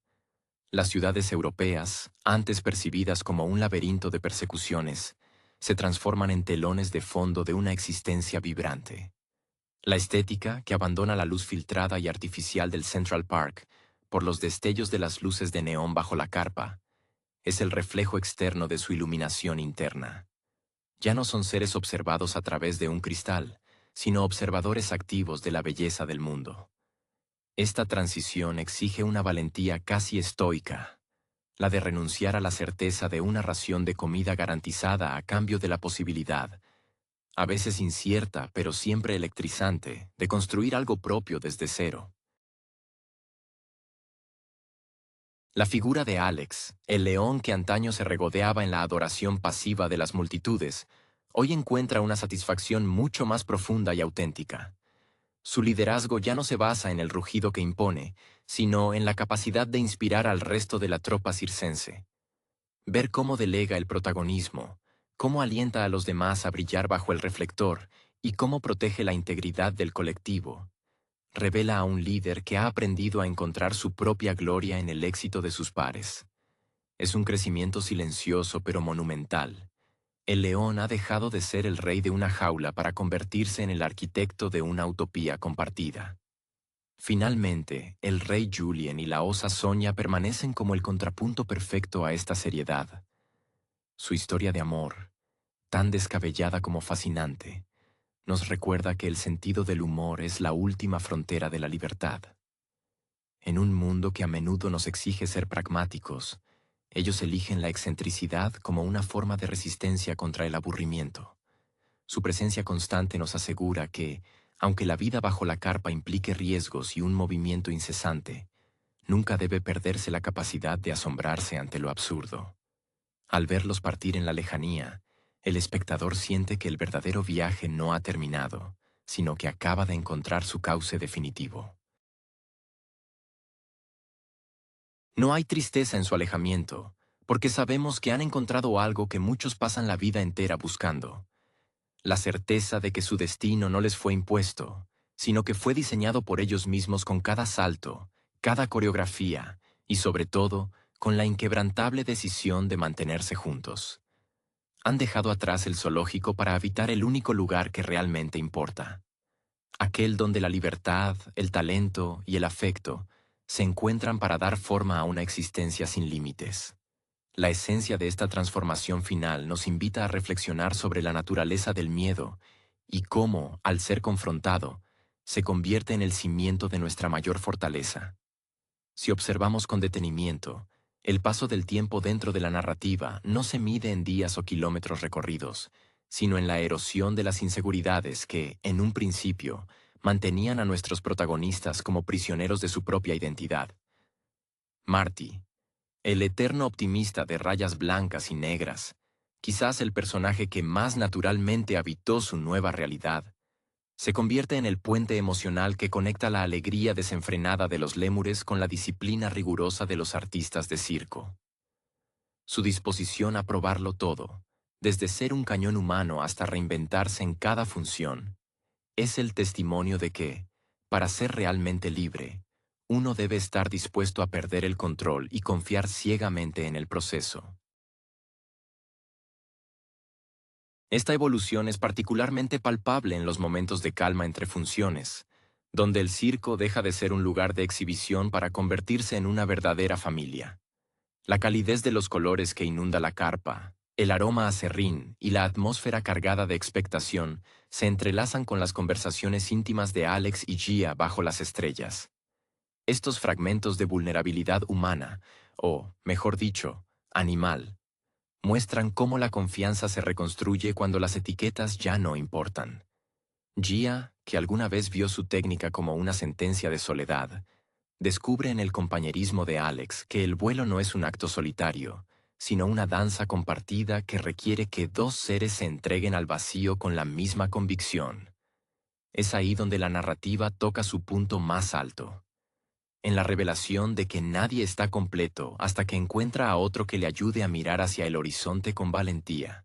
Las ciudades europeas, antes percibidas como un laberinto de persecuciones, se transforman en telones de fondo de una existencia vibrante. La estética, que abandona la luz filtrada y artificial del Central Park por los destellos de las luces de neón bajo la carpa, es el reflejo externo de su iluminación interna. Ya no son seres observados a través de un cristal, sino observadores activos de la belleza del mundo. Esta transición exige una valentía casi estoica, la de renunciar a la certeza de una ración de comida garantizada a cambio de la posibilidad, a veces incierta pero siempre electrizante, de construir algo propio desde cero. La figura de Alex, el león que antaño se regodeaba en la adoración pasiva de las multitudes, hoy encuentra una satisfacción mucho más profunda y auténtica. Su liderazgo ya no se basa en el rugido que impone, sino en la capacidad de inspirar al resto de la tropa circense. Ver cómo delega el protagonismo, cómo alienta a los demás a brillar bajo el reflector y cómo protege la integridad del colectivo, revela a un líder que ha aprendido a encontrar su propia gloria en el éxito de sus pares. Es un crecimiento silencioso pero monumental. El león ha dejado de ser el rey de una jaula para convertirse en el arquitecto de una utopía compartida. Finalmente, el rey Julien y la osa Sonia permanecen como el contrapunto perfecto a esta seriedad. Su historia de amor, tan descabellada como fascinante, nos recuerda que el sentido del humor es la última frontera de la libertad. En un mundo que a menudo nos exige ser pragmáticos, ellos eligen la excentricidad como una forma de resistencia contra el aburrimiento. Su presencia constante nos asegura que, aunque la vida bajo la carpa implique riesgos y un movimiento incesante, nunca debe perderse la capacidad de asombrarse ante lo absurdo. Al verlos partir en la lejanía, el espectador siente que el verdadero viaje no ha terminado, sino que acaba de encontrar su cauce definitivo. No hay tristeza en su alejamiento, porque sabemos que han encontrado algo que muchos pasan la vida entera buscando: la certeza de que su destino no les fue impuesto, sino que fue diseñado por ellos mismos con cada salto, cada coreografía y, sobre todo, con la inquebrantable decisión de mantenerse juntos. Han dejado atrás el zoológico para habitar el único lugar que realmente importa, aquel donde la libertad, el talento y el afecto se encuentran para dar forma a una existencia sin límites. La esencia de esta transformación final nos invita a reflexionar sobre la naturaleza del miedo y cómo, al ser confrontado, se convierte en el cimiento de nuestra mayor fortaleza. Si observamos con detenimiento, el paso del tiempo dentro de la narrativa no se mide en días o kilómetros recorridos, sino en la erosión de las inseguridades que, en un principio, mantenían a nuestros protagonistas como prisioneros de su propia identidad. Marty, el eterno optimista de rayas blancas y negras, quizás el personaje que más naturalmente habitó su nueva realidad, se convierte en el puente emocional que conecta la alegría desenfrenada de los lémures con la disciplina rigurosa de los artistas de circo. Su disposición a probarlo todo, desde ser un cañón humano hasta reinventarse en cada función, es el testimonio de que, para ser realmente libre, uno debe estar dispuesto a perder el control y confiar ciegamente en el proceso. Esta evolución es particularmente palpable en los momentos de calma entre funciones, donde el circo deja de ser un lugar de exhibición para convertirse en una verdadera familia. La calidez de los colores que inunda la carpa, el aroma a serrín y la atmósfera cargada de expectación se entrelazan con las conversaciones íntimas de Alex y Gia bajo las estrellas. Estos fragmentos de vulnerabilidad humana, o, mejor dicho, animal, muestran cómo la confianza se reconstruye cuando las etiquetas ya no importan. Gia, que alguna vez vio su técnica como una sentencia de soledad, descubre en el compañerismo de Alex que el vuelo no es un acto solitario, sino una danza compartida que requiere que dos seres se entreguen al vacío con la misma convicción. Es ahí donde la narrativa toca su punto más alto, en la revelación de que nadie está completo hasta que encuentra a otro que le ayude a mirar hacia el horizonte con valentía.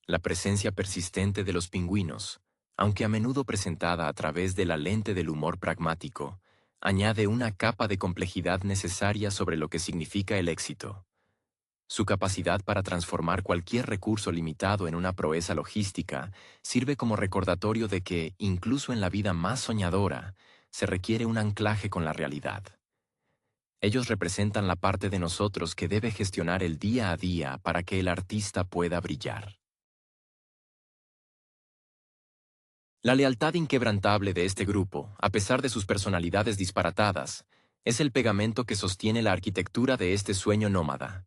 La presencia persistente de los pingüinos, aunque a menudo presentada a través de la lente del humor pragmático, añade una capa de complejidad necesaria sobre lo que significa el éxito. Su capacidad para transformar cualquier recurso limitado en una proeza logística sirve como recordatorio de que, incluso en la vida más soñadora, se requiere un anclaje con la realidad. Ellos representan la parte de nosotros que debe gestionar el día a día para que el artista pueda brillar. La lealtad inquebrantable de este grupo, a pesar de sus personalidades disparatadas, es el pegamento que sostiene la arquitectura de este sueño nómada.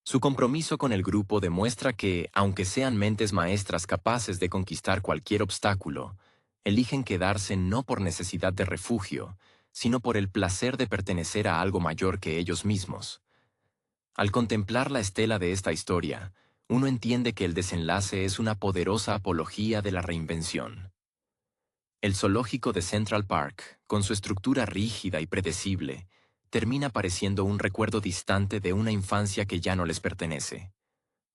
Su compromiso con el grupo demuestra que, aunque sean mentes maestras capaces de conquistar cualquier obstáculo, eligen quedarse no por necesidad de refugio, sino por el placer de pertenecer a algo mayor que ellos mismos. Al contemplar la estela de esta historia, uno entiende que el desenlace es una poderosa apología de la reinvención. El zoológico de Central Park, con su estructura rígida y predecible, termina pareciendo un recuerdo distante de una infancia que ya no les pertenece.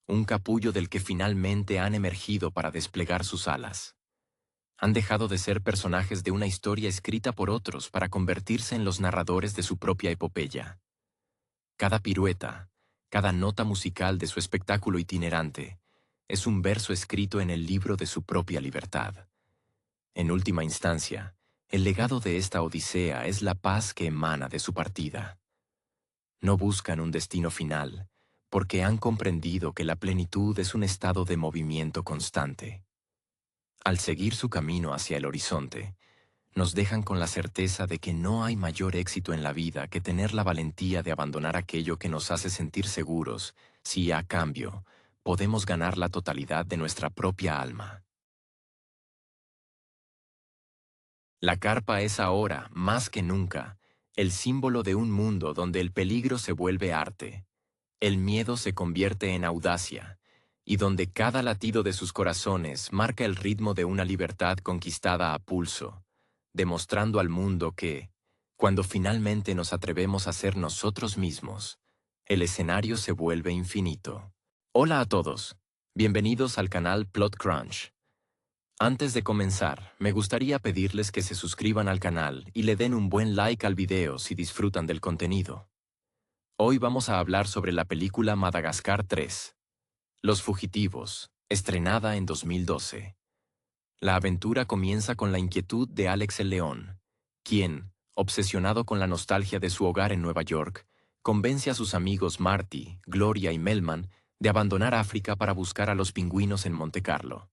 Un capullo del que finalmente han emergido para desplegar sus alas. Han dejado de ser personajes de una historia escrita por otros para convertirse en los narradores de su propia epopeya. Cada pirueta, cada nota musical de su espectáculo itinerante, es un verso escrito en el libro de su propia libertad. En última instancia, el legado de esta odisea es la paz que emana de su partida. No buscan un destino final, porque han comprendido que la plenitud es un estado de movimiento constante. Al seguir su camino hacia el horizonte, nos dejan con la certeza de que no hay mayor éxito en la vida que tener la valentía de abandonar aquello que nos hace sentir seguros, si a cambio podemos ganar la totalidad de nuestra propia alma. La carpa es ahora, más que nunca, el símbolo de un mundo donde el peligro se vuelve arte, el miedo se convierte en audacia, y donde cada latido de sus corazones marca el ritmo de una libertad conquistada a pulso, demostrando al mundo que, cuando finalmente nos atrevemos a ser nosotros mismos, el escenario se vuelve infinito. Hola a todos, bienvenidos al canal Plot Crunch. Antes de comenzar, me gustaría pedirles que se suscriban al canal y le den un buen like al video si disfrutan del contenido. Hoy vamos a hablar sobre la película Madagascar 3, Los Fugitivos, estrenada en 2012. La aventura comienza con la inquietud de Alex el León, quien, obsesionado con la nostalgia de su hogar en Nueva York, convence a sus amigos Marty, Gloria y Melman de abandonar África para buscar a los pingüinos en Monte Carlo.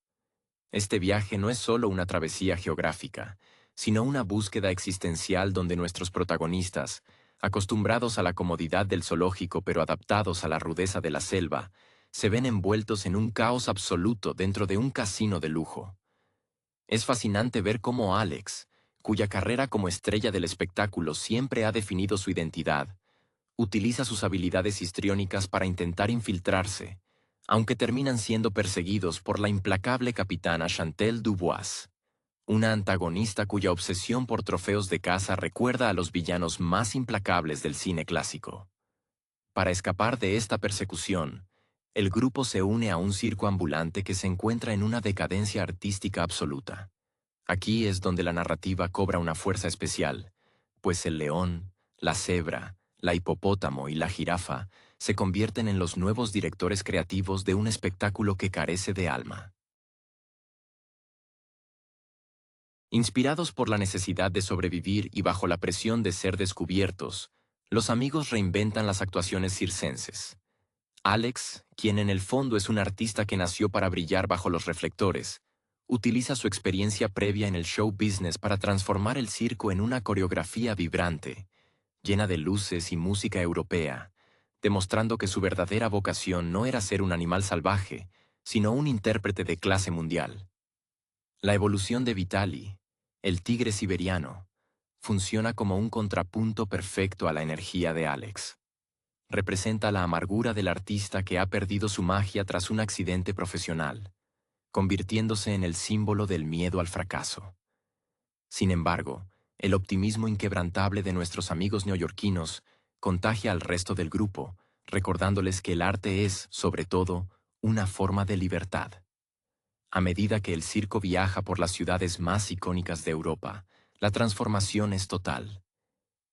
Este viaje no es solo una travesía geográfica, sino una búsqueda existencial donde nuestros protagonistas, acostumbrados a la comodidad del zoológico pero adaptados a la rudeza de la selva, se ven envueltos en un caos absoluto dentro de un casino de lujo. Es fascinante ver cómo Alex, cuya carrera como estrella del espectáculo siempre ha definido su identidad, utiliza sus habilidades histriónicas para intentar infiltrarse, aunque terminan siendo perseguidos por la implacable capitana Chantel Dubois, una antagonista cuya obsesión por trofeos de caza recuerda a los villanos más implacables del cine clásico. Para escapar de esta persecución, el grupo se une a un circo ambulante que se encuentra en una decadencia artística absoluta. Aquí es donde la narrativa cobra una fuerza especial, pues el león, la cebra, la hipopótamo y la jirafa se convierten en los nuevos directores creativos de un espectáculo que carece de alma. Inspirados por la necesidad de sobrevivir y bajo la presión de ser descubiertos, los amigos reinventan las actuaciones circenses. Alex, quien en el fondo es un artista que nació para brillar bajo los reflectores, utiliza su experiencia previa en el show business para transformar el circo en una coreografía vibrante, llena de luces y música europea, demostrando que su verdadera vocación no era ser un animal salvaje, sino un intérprete de clase mundial. La evolución de Vitali, el tigre siberiano, funciona como un contrapunto perfecto a la energía de Alex. Representa la amargura del artista que ha perdido su magia tras un accidente profesional, convirtiéndose en el símbolo del miedo al fracaso. Sin embargo, el optimismo inquebrantable de nuestros amigos neoyorquinos contagia al resto del grupo, recordándoles que el arte es, sobre todo, una forma de libertad. A medida que el circo viaja por las ciudades más icónicas de Europa, la transformación es total.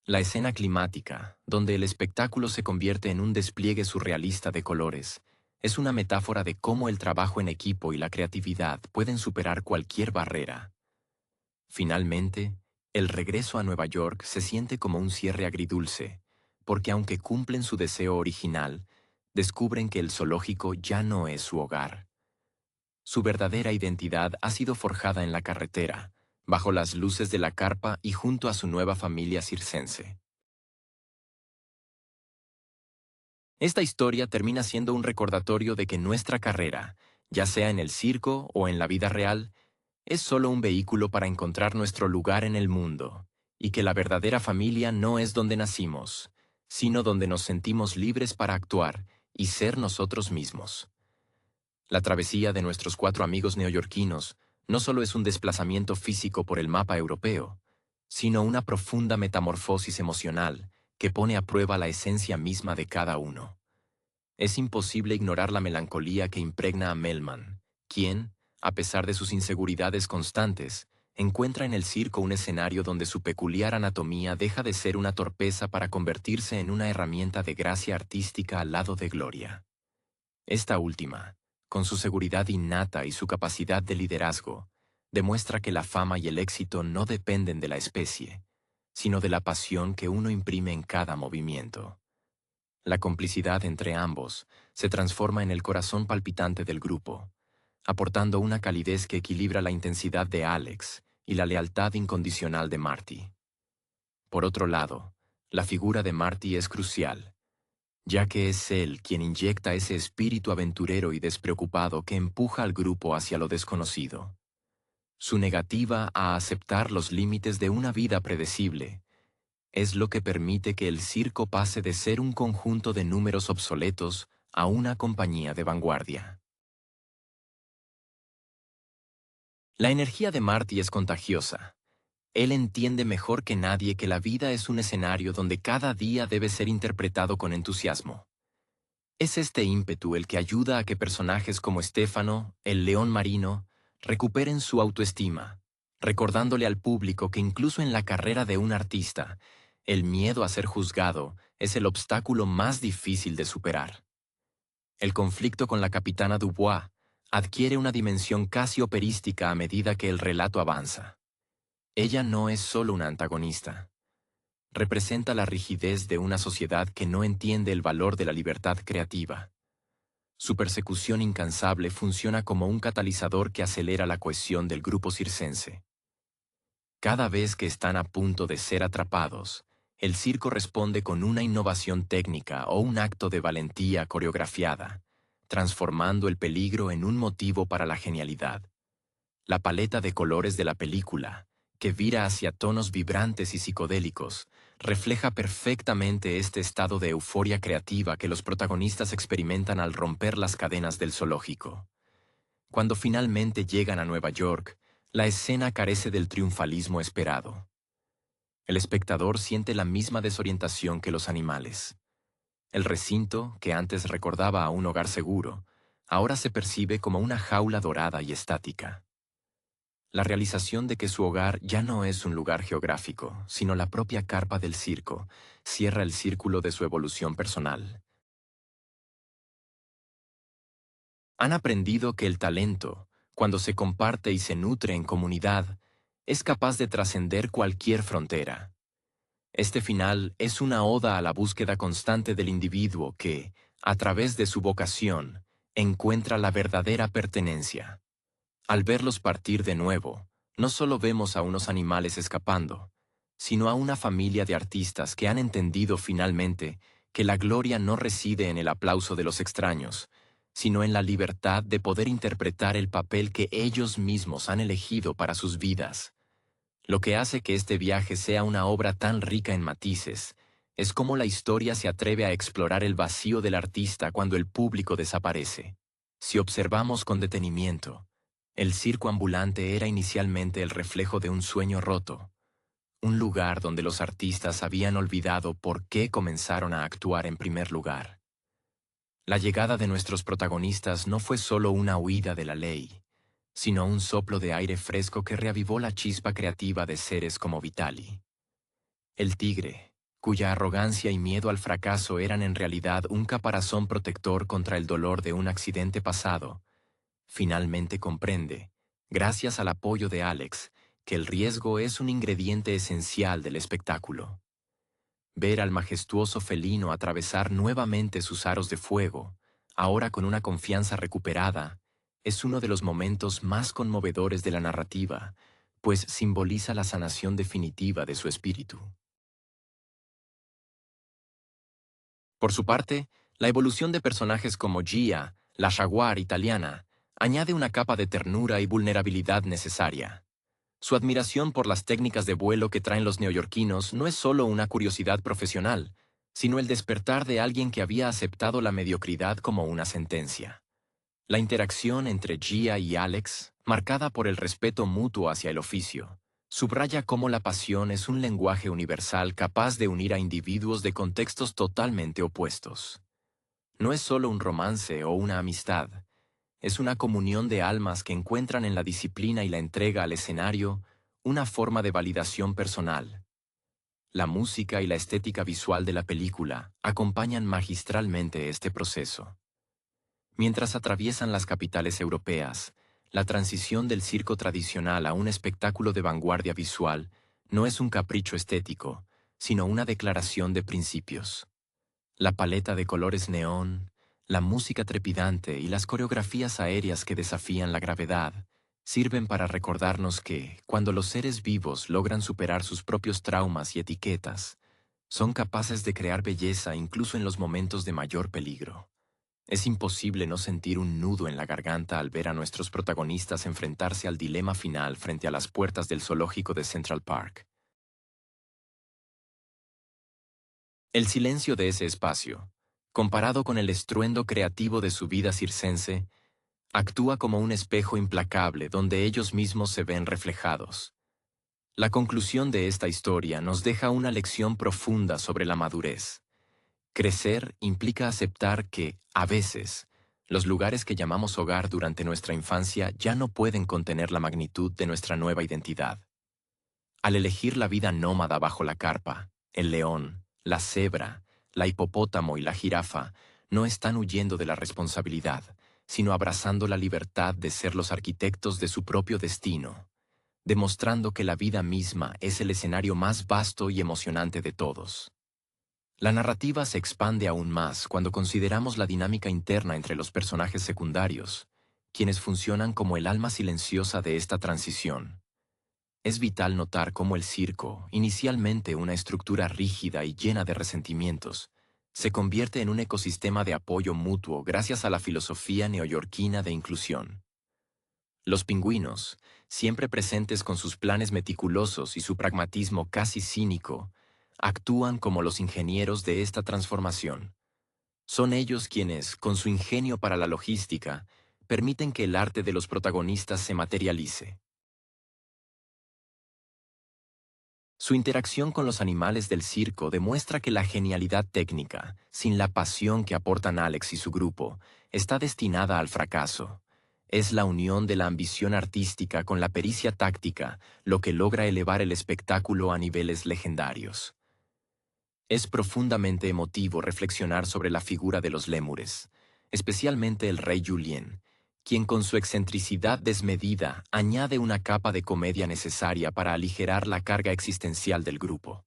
La escena climática, donde el espectáculo se convierte en un despliegue surrealista de colores, es una metáfora de cómo el trabajo en equipo y la creatividad pueden superar cualquier barrera. Finalmente, el regreso a Nueva York se siente como un cierre agridulce, porque aunque cumplen su deseo original, descubren que el zoológico ya no es su hogar. Su verdadera identidad ha sido forjada en la carretera, bajo las luces de la carpa y junto a su nueva familia circense. Esta historia termina siendo un recordatorio de que nuestra carrera, ya sea en el circo o en la vida real, es solo un vehículo para encontrar nuestro lugar en el mundo, y que la verdadera familia no es donde nacimos, sino donde nos sentimos libres para actuar y ser nosotros mismos. La travesía de nuestros 4 amigos neoyorquinos no solo es un desplazamiento físico por el mapa europeo, sino una profunda metamorfosis emocional que pone a prueba la esencia misma de cada uno. Es imposible ignorar la melancolía que impregna a Melman, quien, a pesar de sus inseguridades constantes, encuentra en el circo un escenario donde su peculiar anatomía deja de ser una torpeza para convertirse en una herramienta de gracia artística al lado de Gloria. Esta última, con su seguridad innata y su capacidad de liderazgo, demuestra que la fama y el éxito no dependen de la especie, sino de la pasión que uno imprime en cada movimiento. La complicidad entre ambos se transforma en el corazón palpitante del grupo, aportando una calidez que equilibra la intensidad de Alex y la lealtad incondicional de Marty. Por otro lado, la figura de Marty es crucial, ya que es él quien inyecta ese espíritu aventurero y despreocupado que empuja al grupo hacia lo desconocido. Su negativa a aceptar los límites de una vida predecible es lo que permite que el circo pase de ser un conjunto de números obsoletos a una compañía de vanguardia. La energía de Marty es contagiosa. Él entiende mejor que nadie que la vida es un escenario donde cada día debe ser interpretado con entusiasmo. Es este ímpetu el que ayuda a que personajes como Stefano, el león marino, recuperen su autoestima, recordándole al público que incluso en la carrera de un artista, el miedo a ser juzgado es el obstáculo más difícil de superar. El conflicto con la capitana Dubois adquiere una dimensión casi operística a medida que el relato avanza. Ella no es solo una antagonista. Representa la rigidez de una sociedad que no entiende el valor de la libertad creativa. Su persecución incansable funciona como un catalizador que acelera la cohesión del grupo circense. Cada vez que están a punto de ser atrapados, el circo responde con una innovación técnica o un acto de valentía coreografiada, transformando el peligro en un motivo para la genialidad. La paleta de colores de la película, que vira hacia tonos vibrantes y psicodélicos, refleja perfectamente este estado de euforia creativa que los protagonistas experimentan al romper las cadenas del zoológico. Cuando finalmente llegan a Nueva York, la escena carece del triunfalismo esperado. El espectador siente la misma desorientación que los animales. El recinto, que antes recordaba a un hogar seguro, ahora se percibe como una jaula dorada y estática. La realización de que su hogar ya no es un lugar geográfico, sino la propia carpa del circo, cierra el círculo de su evolución personal. Han aprendido que el talento, cuando se comparte y se nutre en comunidad, es capaz de trascender cualquier frontera. Este final es una oda a la búsqueda constante del individuo que, a través de su vocación, encuentra la verdadera pertenencia. Al verlos partir de nuevo, no solo vemos a unos animales escapando, sino a una familia de artistas que han entendido finalmente que la gloria no reside en el aplauso de los extraños, sino en la libertad de poder interpretar el papel que ellos mismos han elegido para sus vidas. Lo que hace que este viaje sea una obra tan rica en matices es cómo la historia se atreve a explorar el vacío del artista cuando el público desaparece. Si observamos con detenimiento, el circo ambulante era inicialmente el reflejo de un sueño roto, un lugar donde los artistas habían olvidado por qué comenzaron a actuar en primer lugar. La llegada de nuestros protagonistas no fue solo una huida de la ley, sino un soplo de aire fresco que reavivó la chispa creativa de seres como Vitali. El tigre, cuya arrogancia y miedo al fracaso eran en realidad un caparazón protector contra el dolor de un accidente pasado, finalmente comprende, gracias al apoyo de Alex, que el riesgo es un ingrediente esencial del espectáculo. Ver al majestuoso felino atravesar nuevamente sus aros de fuego, ahora con una confianza recuperada, es uno de los momentos más conmovedores de la narrativa, pues simboliza la sanación definitiva de su espíritu. Por su parte, la evolución de personajes como Gia, la jaguar italiana, añade una capa de ternura y vulnerabilidad necesaria. Su admiración por las técnicas de vuelo que traen los neoyorquinos no es solo una curiosidad profesional, sino el despertar de alguien que había aceptado la mediocridad como una sentencia. La interacción entre Gia y Alex, marcada por el respeto mutuo hacia el oficio, subraya cómo la pasión es un lenguaje universal capaz de unir a individuos de contextos totalmente opuestos. No es solo un romance o una amistad, es una comunión de almas que encuentran en la disciplina y la entrega al escenario una forma de validación personal. La música y la estética visual de la película acompañan magistralmente este proceso. Mientras atraviesan las capitales europeas, la transición del circo tradicional a un espectáculo de vanguardia visual no es un capricho estético, sino una declaración de principios. La paleta de colores neón, la música trepidante y las coreografías aéreas que desafían la gravedad sirven para recordarnos que, cuando los seres vivos logran superar sus propios traumas y etiquetas, son capaces de crear belleza incluso en los momentos de mayor peligro. Es imposible no sentir un nudo en la garganta al ver a nuestros protagonistas enfrentarse al dilema final frente a las puertas del zoológico de Central Park. El silencio de ese espacio, comparado con el estruendo creativo de su vida circense, actúa como un espejo implacable donde ellos mismos se ven reflejados. La conclusión de esta historia nos deja una lección profunda sobre la madurez. Crecer implica aceptar que, a veces, los lugares que llamamos hogar durante nuestra infancia ya no pueden contener la magnitud de nuestra nueva identidad. Al elegir la vida nómada bajo la carpa, el león, la cebra, la hipopótamo y la jirafa no están huyendo de la responsabilidad, sino abrazando la libertad de ser los arquitectos de su propio destino, demostrando que la vida misma es el escenario más vasto y emocionante de todos. La narrativa se expande aún más cuando consideramos la dinámica interna entre los personajes secundarios, quienes funcionan como el alma silenciosa de esta transición. Es vital notar cómo el circo, inicialmente una estructura rígida y llena de resentimientos, se convierte en un ecosistema de apoyo mutuo gracias a la filosofía neoyorquina de inclusión. Los pingüinos, siempre presentes con sus planes meticulosos y su pragmatismo casi cínico, actúan como los ingenieros de esta transformación. Son ellos quienes, con su ingenio para la logística, permiten que el arte de los protagonistas se materialice. Su interacción con los animales del circo demuestra que la genialidad técnica, sin la pasión que aportan Alex y su grupo, está destinada al fracaso. Es la unión de la ambición artística con la pericia táctica lo que logra elevar el espectáculo a niveles legendarios. Es profundamente emotivo reflexionar sobre la figura de los lémures, especialmente el rey Julien, quien con su excentricidad desmedida añade una capa de comedia necesaria para aligerar la carga existencial del grupo.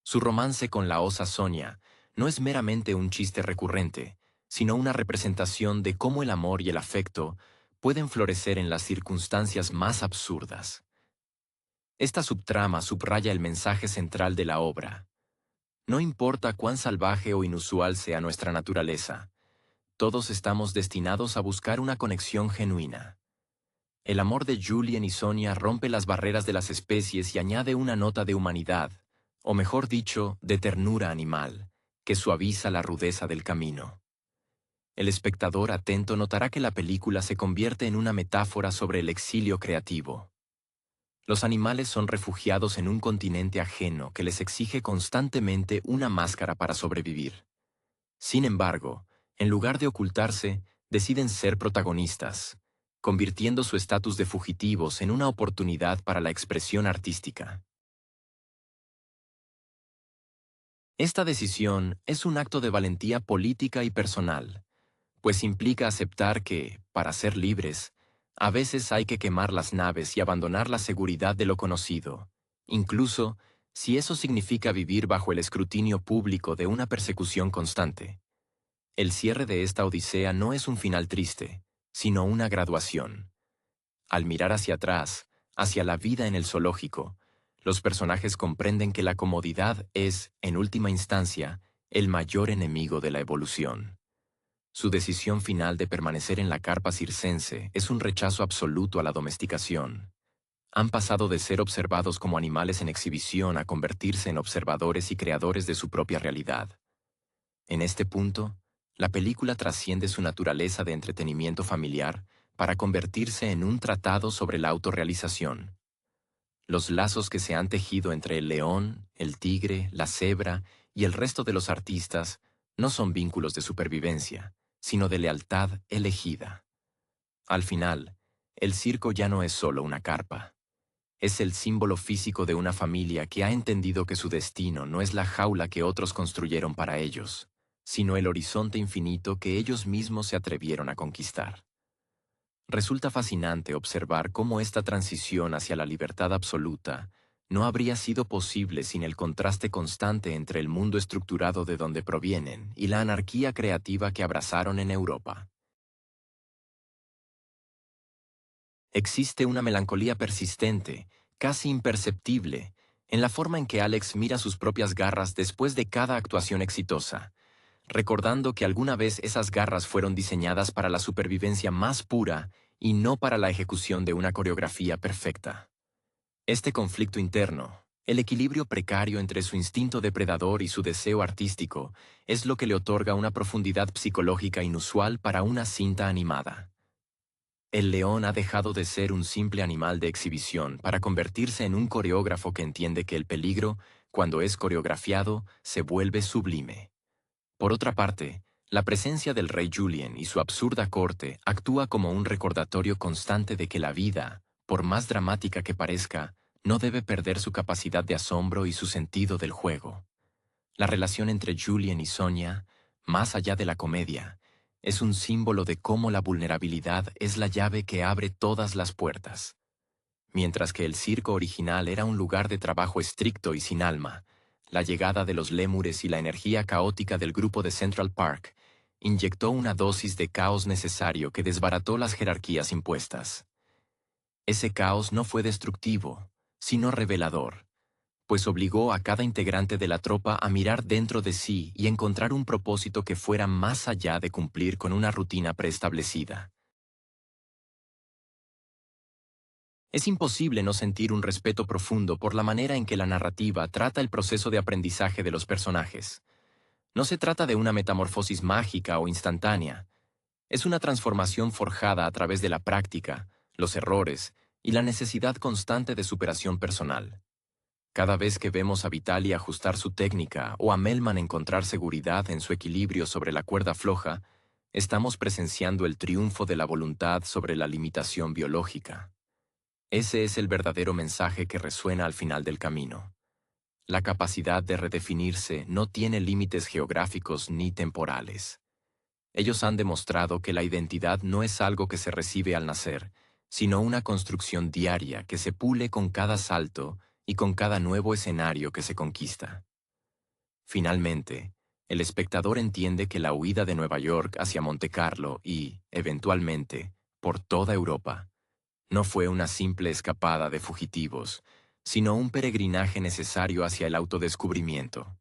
Su romance con la osa Sonia no es meramente un chiste recurrente, sino una representación de cómo el amor y el afecto pueden florecer en las circunstancias más absurdas. Esta subtrama subraya el mensaje central de la obra. No importa cuán salvaje o inusual sea nuestra naturaleza, todos estamos destinados a buscar una conexión genuina. El amor de Julien y Sonia rompe las barreras de las especies y añade una nota de humanidad, o mejor dicho, de ternura animal, que suaviza la rudeza del camino. El espectador atento notará que la película se convierte en una metáfora sobre el exilio creativo. Los animales son refugiados en un continente ajeno que les exige constantemente una máscara para sobrevivir. Sin embargo, en lugar de ocultarse, deciden ser protagonistas, convirtiendo su estatus de fugitivos en una oportunidad para la expresión artística. Esta decisión es un acto de valentía política y personal, pues implica aceptar que, para ser libres, a veces hay que quemar las naves y abandonar la seguridad de lo conocido, incluso si eso significa vivir bajo el escrutinio público de una persecución constante. El cierre de esta odisea no es un final triste, sino una graduación. Al mirar hacia atrás, hacia la vida en el zoológico, los personajes comprenden que la comodidad es, en última instancia, el mayor enemigo de la evolución. Su decisión final de permanecer en la carpa circense es un rechazo absoluto a la domesticación. Han pasado de ser observados como animales en exhibición a convertirse en observadores y creadores de su propia realidad. En este punto, la película trasciende su naturaleza de entretenimiento familiar para convertirse en un tratado sobre la autorrealización. Los lazos que se han tejido entre el león, el tigre, la cebra y el resto de los artistas no son vínculos de supervivencia, sino de lealtad elegida. Al final, el circo ya no es solo una carpa. Es el símbolo físico de una familia que ha entendido que su destino no es la jaula que otros construyeron para ellos, sino el horizonte infinito que ellos mismos se atrevieron a conquistar. Resulta fascinante observar cómo esta transición hacia la libertad absoluta no habría sido posible sin el contraste constante entre el mundo estructurado de donde provienen y la anarquía creativa que abrazaron en Europa. Existe una melancolía persistente, casi imperceptible, en la forma en que Alex mira sus propias garras después de cada actuación exitosa, recordando que alguna vez esas garras fueron diseñadas para la supervivencia más pura y no para la ejecución de una coreografía perfecta. Este conflicto interno, el equilibrio precario entre su instinto depredador y su deseo artístico, es lo que le otorga una profundidad psicológica inusual para una cinta animada. El león ha dejado de ser un simple animal de exhibición para convertirse en un coreógrafo que entiende que el peligro, cuando es coreografiado, se vuelve sublime. Por otra parte, la presencia del rey Julien y su absurda corte actúa como un recordatorio constante de que la vida, por más dramática que parezca, no debe perder su capacidad de asombro y su sentido del juego. La relación entre Julien y Sonia, más allá de la comedia, es un símbolo de cómo la vulnerabilidad es la llave que abre todas las puertas. Mientras que el circo original era un lugar de trabajo estricto y sin alma, la llegada de los lémures y la energía caótica del grupo de Central Park inyectó una dosis de caos necesario que desbarató las jerarquías impuestas. Ese caos no fue destructivo, sino revelador, pues obligó a cada integrante de la tropa a mirar dentro de sí y encontrar un propósito que fuera más allá de cumplir con una rutina preestablecida. Es imposible no sentir un respeto profundo por la manera en que la narrativa trata el proceso de aprendizaje de los personajes. No se trata de una metamorfosis mágica o instantánea. Es una transformación forjada a través de la práctica, los errores y la necesidad constante de superación personal. Cada vez que vemos a Vitaly ajustar su técnica o a Melman encontrar seguridad en su equilibrio sobre la cuerda floja, estamos presenciando el triunfo de la voluntad sobre la limitación biológica. Ese es el verdadero mensaje que resuena al final del camino. La capacidad de redefinirse no tiene límites geográficos ni temporales. Ellos han demostrado que la identidad no es algo que se recibe al nacer, sino una construcción diaria que se pule con cada salto y con cada nuevo escenario que se conquista. Finalmente, el espectador entiende que la huida de Nueva York hacia Monte Carlo y, eventualmente, por toda Europa, no fue una simple escapada de fugitivos, sino un peregrinaje necesario hacia el autodescubrimiento.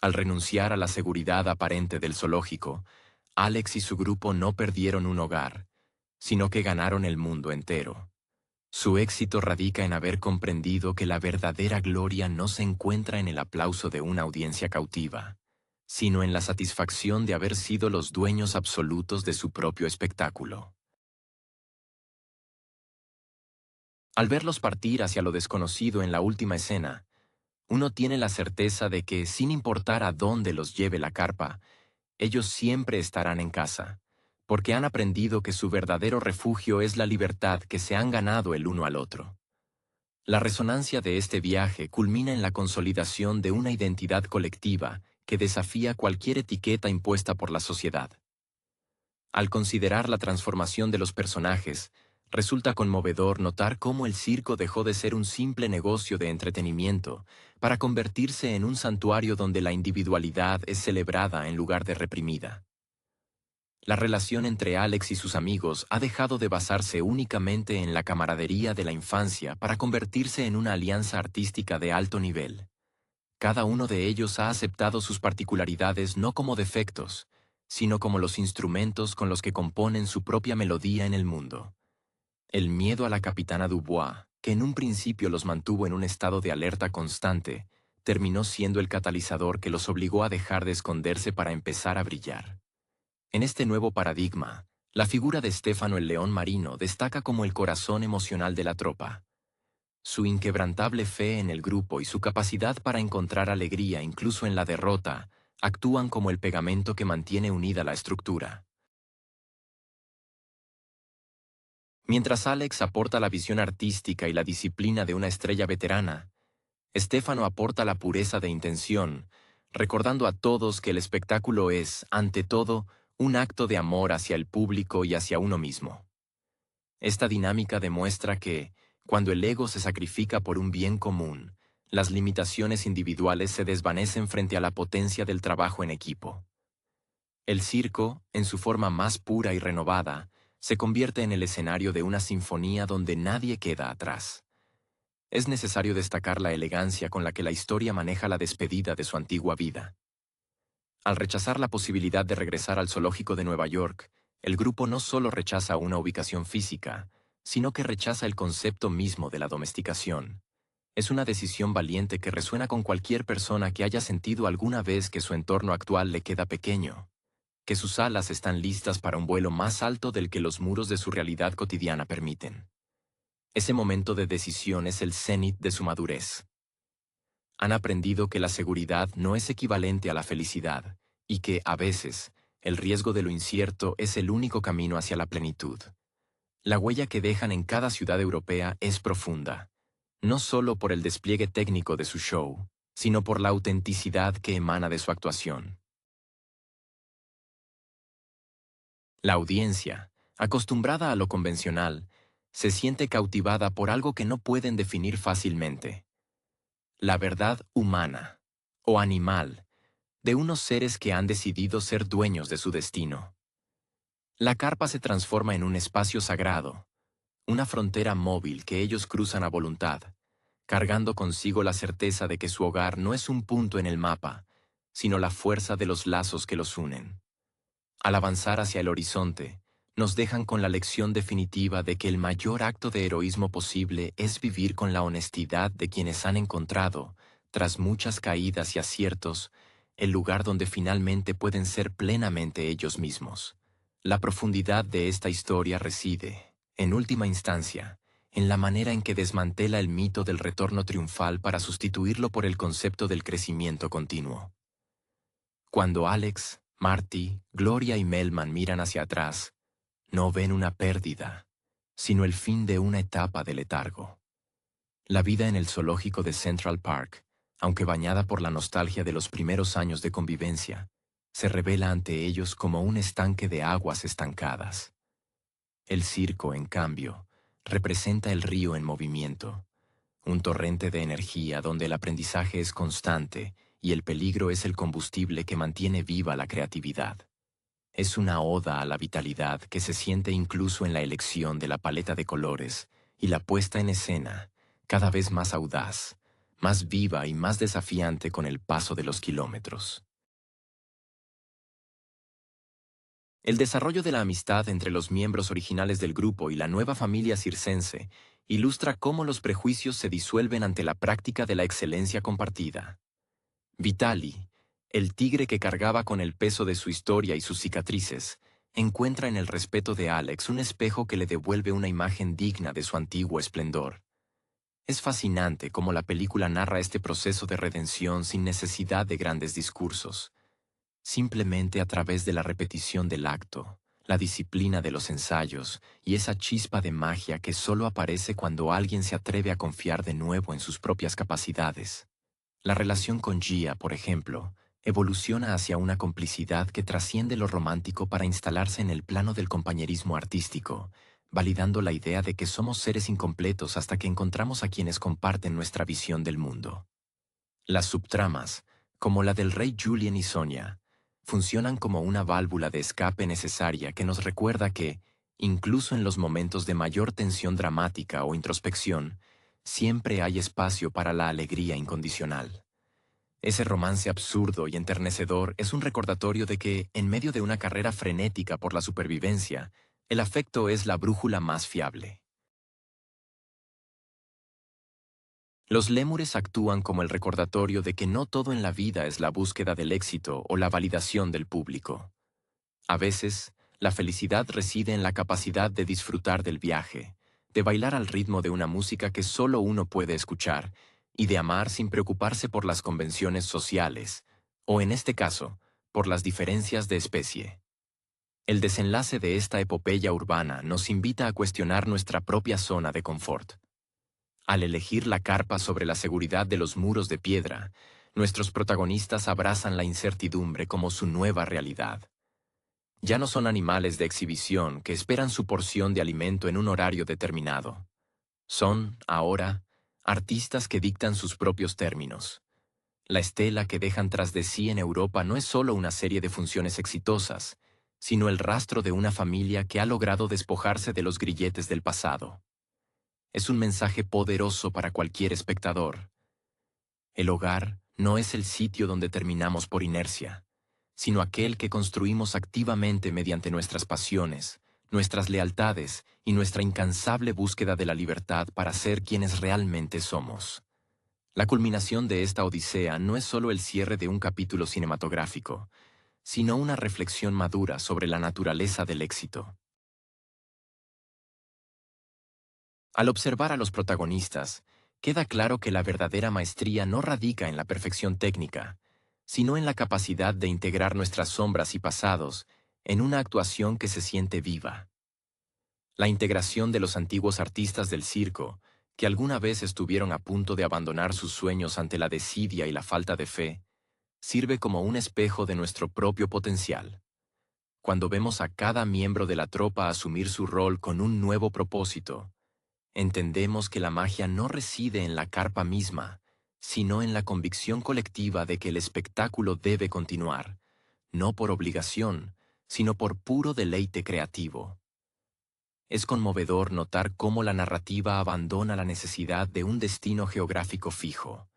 Al renunciar a la seguridad aparente del zoológico, Alex y su grupo no perdieron un hogar, sino que ganaron el mundo entero. Su éxito radica en haber comprendido que la verdadera gloria no se encuentra en el aplauso de una audiencia cautiva, sino en la satisfacción de haber sido los dueños absolutos de su propio espectáculo. Al verlos partir hacia lo desconocido en la última escena, uno tiene la certeza de que, sin importar a dónde los lleve la carpa, ellos siempre estarán en casa, porque han aprendido que su verdadero refugio es la libertad que se han ganado el uno al otro. La resonancia de este viaje culmina en la consolidación de una identidad colectiva que desafía cualquier etiqueta impuesta por la sociedad. Al considerar la transformación de los personajes, Resulta conmovedor notar cómo el circo dejó de ser un simple negocio de entretenimiento para convertirse en un santuario donde la individualidad es celebrada en lugar de reprimida. La relación entre Alex y sus amigos ha dejado de basarse únicamente en la camaradería de la infancia para convertirse en una alianza artística de alto nivel. Cada uno de ellos ha aceptado sus particularidades no como defectos, sino como los instrumentos con los que componen su propia melodía en el mundo. El miedo a la capitana Dubois, que en un principio los mantuvo en un estado de alerta constante, terminó siendo el catalizador que los obligó a dejar de esconderse para empezar a brillar. En este nuevo paradigma, la figura de Stefano el León Marino destaca como el corazón emocional de la tropa. Su inquebrantable fe en el grupo y su capacidad para encontrar alegría incluso en la derrota actúan como el pegamento que mantiene unida la estructura. Mientras Alex aporta la visión artística y la disciplina de una estrella veterana, Stefano aporta la pureza de intención, recordando a todos que el espectáculo es, ante todo, un acto de amor hacia el público y hacia uno mismo. Esta dinámica demuestra que, cuando el ego se sacrifica por un bien común, las limitaciones individuales se desvanecen frente a la potencia del trabajo en equipo. El circo, en su forma más pura y renovada, se convierte en el escenario de una sinfonía donde nadie queda atrás. Es necesario destacar la elegancia con la que la historia maneja la despedida de su antigua vida. Al rechazar la posibilidad de regresar al zoológico de Nueva York, el grupo no solo rechaza una ubicación física, sino que rechaza el concepto mismo de la domesticación. Es una decisión valiente que resuena con cualquier persona que haya sentido alguna vez que su entorno actual le queda pequeño, que sus alas están listas para un vuelo más alto del que los muros de su realidad cotidiana permiten. Ese momento de decisión es el cenit de su madurez. Han aprendido que la seguridad no es equivalente a la felicidad y que, a veces, el riesgo de lo incierto es el único camino hacia la plenitud. La huella que dejan en cada ciudad europea es profunda, no solo por el despliegue técnico de su show, sino por la autenticidad que emana de su actuación. La audiencia, acostumbrada a lo convencional, se siente cautivada por algo que no pueden definir fácilmente: la verdad humana, o animal, de unos seres que han decidido ser dueños de su destino. La carpa se transforma en un espacio sagrado, una frontera móvil que ellos cruzan a voluntad, cargando consigo la certeza de que su hogar no es un punto en el mapa, sino la fuerza de los lazos que los unen. Al avanzar hacia el horizonte, nos dejan con la lección definitiva de que el mayor acto de heroísmo posible es vivir con la honestidad de quienes han encontrado, tras muchas caídas y aciertos, el lugar donde finalmente pueden ser plenamente ellos mismos. La profundidad de esta historia reside, en última instancia, en la manera en que desmantela el mito del retorno triunfal para sustituirlo por el concepto del crecimiento continuo. Cuando Alex, Marty, Gloria y Melman miran hacia atrás, no ven una pérdida, sino el fin de una etapa de letargo. La vida en el zoológico de Central Park, aunque bañada por la nostalgia de los primeros años de convivencia, se revela ante ellos como un estanque de aguas estancadas. El circo, en cambio, representa el río en movimiento, un torrente de energía donde el aprendizaje es constante y el peligro es el combustible que mantiene viva la creatividad. Es una oda a la vitalidad que se siente incluso en la elección de la paleta de colores y la puesta en escena, cada vez más audaz, más viva y más desafiante con el paso de los kilómetros. El desarrollo de la amistad entre los miembros originales del grupo y la nueva familia circense ilustra cómo los prejuicios se disuelven ante la práctica de la excelencia compartida. Vitali, el tigre que cargaba con el peso de su historia y sus cicatrices, encuentra en el respeto de Alex un espejo que le devuelve una imagen digna de su antiguo esplendor. Es fascinante cómo la película narra este proceso de redención sin necesidad de grandes discursos, simplemente a través de la repetición del acto, la disciplina de los ensayos y esa chispa de magia que solo aparece cuando alguien se atreve a confiar de nuevo en sus propias capacidades. La relación con Gia, por ejemplo, evoluciona hacia una complicidad que trasciende lo romántico para instalarse en el plano del compañerismo artístico, validando la idea de que somos seres incompletos hasta que encontramos a quienes comparten nuestra visión del mundo. Las subtramas, como la del rey Julien y Sonia, funcionan como una válvula de escape necesaria que nos recuerda que, incluso en los momentos de mayor tensión dramática o introspección, siempre hay espacio para la alegría incondicional. Ese romance absurdo y enternecedor es un recordatorio de que, en medio de una carrera frenética por la supervivencia, el afecto es la brújula más fiable. Los lémures actúan como el recordatorio de que no todo en la vida es la búsqueda del éxito o la validación del público. A veces, la felicidad reside en la capacidad de disfrutar del viaje, de bailar al ritmo de una música que solo uno puede escuchar y de amar sin preocuparse por las convenciones sociales, o en este caso, por las diferencias de especie. El desenlace de esta epopeya urbana nos invita a cuestionar nuestra propia zona de confort. Al elegir la carpa sobre la seguridad de los muros de piedra, nuestros protagonistas abrazan la incertidumbre como su nueva realidad. Ya no son animales de exhibición que esperan su porción de alimento en un horario determinado. Son, ahora, artistas que dictan sus propios términos. La estela que dejan tras de sí en Europa no es solo una serie de funciones exitosas, sino el rastro de una familia que ha logrado despojarse de los grilletes del pasado. Es un mensaje poderoso para cualquier espectador. El hogar no es el sitio donde terminamos por inercia, sino aquel que construimos activamente mediante nuestras pasiones, nuestras lealtades y nuestra incansable búsqueda de la libertad para ser quienes realmente somos. La culminación de esta odisea no es solo el cierre de un capítulo cinematográfico, sino una reflexión madura sobre la naturaleza del éxito. Al observar a los protagonistas, queda claro que la verdadera maestría no radica en la perfección técnica, sino en la capacidad de integrar nuestras sombras y pasados en una actuación que se siente viva. La integración de los antiguos artistas del circo, que alguna vez estuvieron a punto de abandonar sus sueños ante la desidia y la falta de fe, sirve como un espejo de nuestro propio potencial. Cuando vemos a cada miembro de la tropa asumir su rol con un nuevo propósito, entendemos que la magia no reside en la carpa misma, sino en la convicción colectiva de que el espectáculo debe continuar, no por obligación, sino por puro deleite creativo. Es conmovedor notar cómo la narrativa abandona la necesidad de un destino geográfico fijo.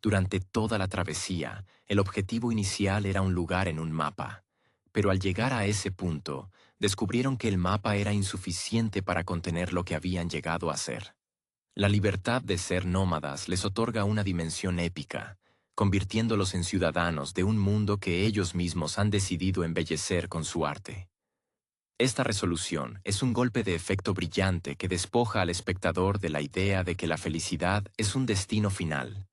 Durante toda la travesía, el objetivo inicial era un lugar en un mapa, pero al llegar a ese punto, descubrieron que el mapa era insuficiente para contener lo que habían llegado a ser. La libertad de ser nómadas les otorga una dimensión épica, convirtiéndolos en ciudadanos de un mundo que ellos mismos han decidido embellecer con su arte. Esta resolución es un golpe de efecto brillante que despoja al espectador de la idea de que la felicidad es un destino final.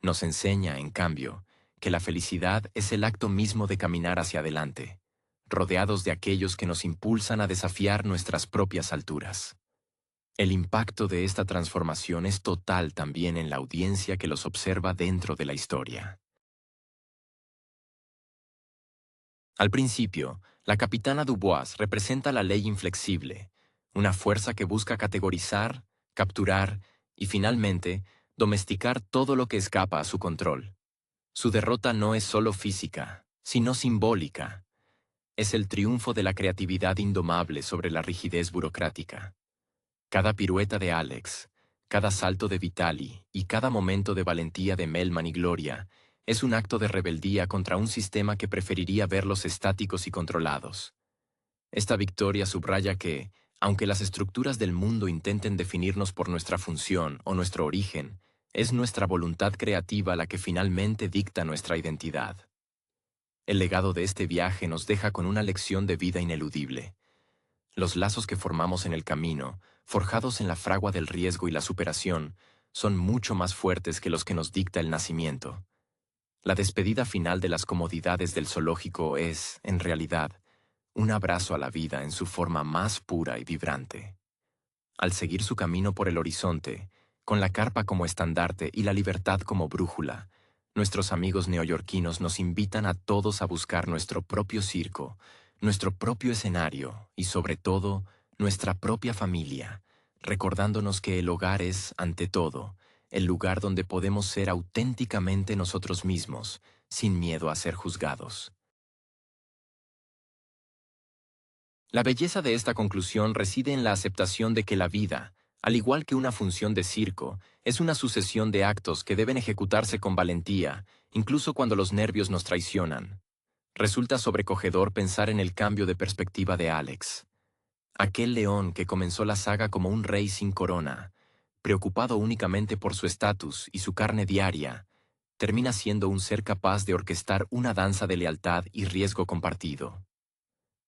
Nos enseña, en cambio, que la felicidad es el acto mismo de caminar hacia adelante, rodeados de aquellos que nos impulsan a desafiar nuestras propias alturas. El impacto de esta transformación es total también en la audiencia que los observa dentro de la historia. Al principio, la capitana Dubois representa la ley inflexible, una fuerza que busca categorizar, capturar y, finalmente, domesticar todo lo que escapa a su control. Su derrota no es solo física, sino simbólica. Es el triunfo de la creatividad indomable sobre la rigidez burocrática. Cada pirueta de Alex, cada salto de Vitali y cada momento de valentía de Melman y Gloria es un acto de rebeldía contra un sistema que preferiría verlos estáticos y controlados. Esta victoria subraya que, aunque las estructuras del mundo intenten definirnos por nuestra función o nuestro origen, es nuestra voluntad creativa la que finalmente dicta nuestra identidad. El legado de este viaje nos deja con una lección de vida ineludible. Los lazos que formamos en el camino, forjados en la fragua del riesgo y la superación, son mucho más fuertes que los que nos dicta el nacimiento. La despedida final de las comodidades del zoológico es, en realidad, un abrazo a la vida en su forma más pura y vibrante. Al seguir su camino por el horizonte, con la carpa como estandarte y la libertad como brújula, nuestros amigos neoyorquinos nos invitan a todos a buscar nuestro propio circo, nuestro propio escenario y, sobre todo, nuestra propia familia, recordándonos que el hogar es, ante todo, el lugar donde podemos ser auténticamente nosotros mismos, sin miedo a ser juzgados. La belleza de esta conclusión reside en la aceptación de que la vida, al igual que una función de circo, es una sucesión de actos que deben ejecutarse con valentía, incluso cuando los nervios nos traicionan. Resulta sobrecogedor pensar en el cambio de perspectiva de Alex. Aquel león que comenzó la saga como un rey sin corona, preocupado únicamente por su estatus y su carne diaria, termina siendo un ser capaz de orquestar una danza de lealtad y riesgo compartido.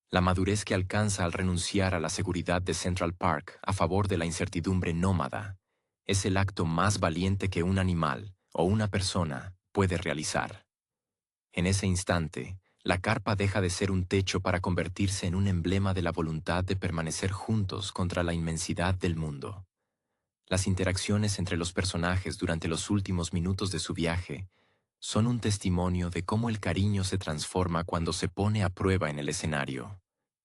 La madurez que alcanza al renunciar a la seguridad de Central Park a favor de la incertidumbre nómada es el acto más valiente que un animal o una persona puede realizar. En ese instante, la carpa deja de ser un techo para convertirse en un emblema de la voluntad de permanecer juntos contra la inmensidad del mundo. Las interacciones entre los personajes durante los últimos minutos de su viaje son un testimonio de cómo el cariño se transforma cuando se pone a prueba en el escenario.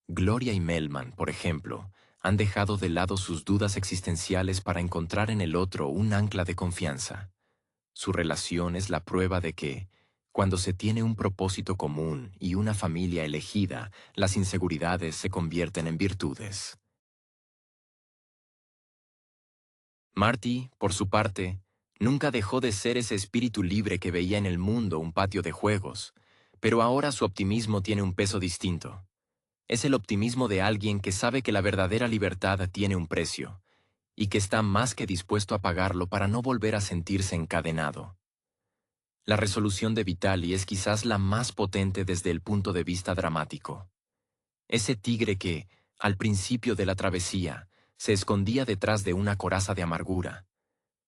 Gloria y Melman, por ejemplo, han dejado de lado sus dudas existenciales para encontrar en el otro un ancla de confianza. Su relación es la prueba de que, cuando se tiene un propósito común y una familia elegida, las inseguridades se convierten en virtudes. Marty, por su parte, nunca dejó de ser ese espíritu libre que veía en el mundo un patio de juegos, pero ahora su optimismo tiene un peso distinto. Es el optimismo de alguien que sabe que la verdadera libertad tiene un precio, y que está más que dispuesto a pagarlo para no volver a sentirse encadenado. La resolución de Vitali es quizás la más potente desde el punto de vista dramático. Ese tigre que, al principio de la travesía, se escondía detrás de una coraza de amargura,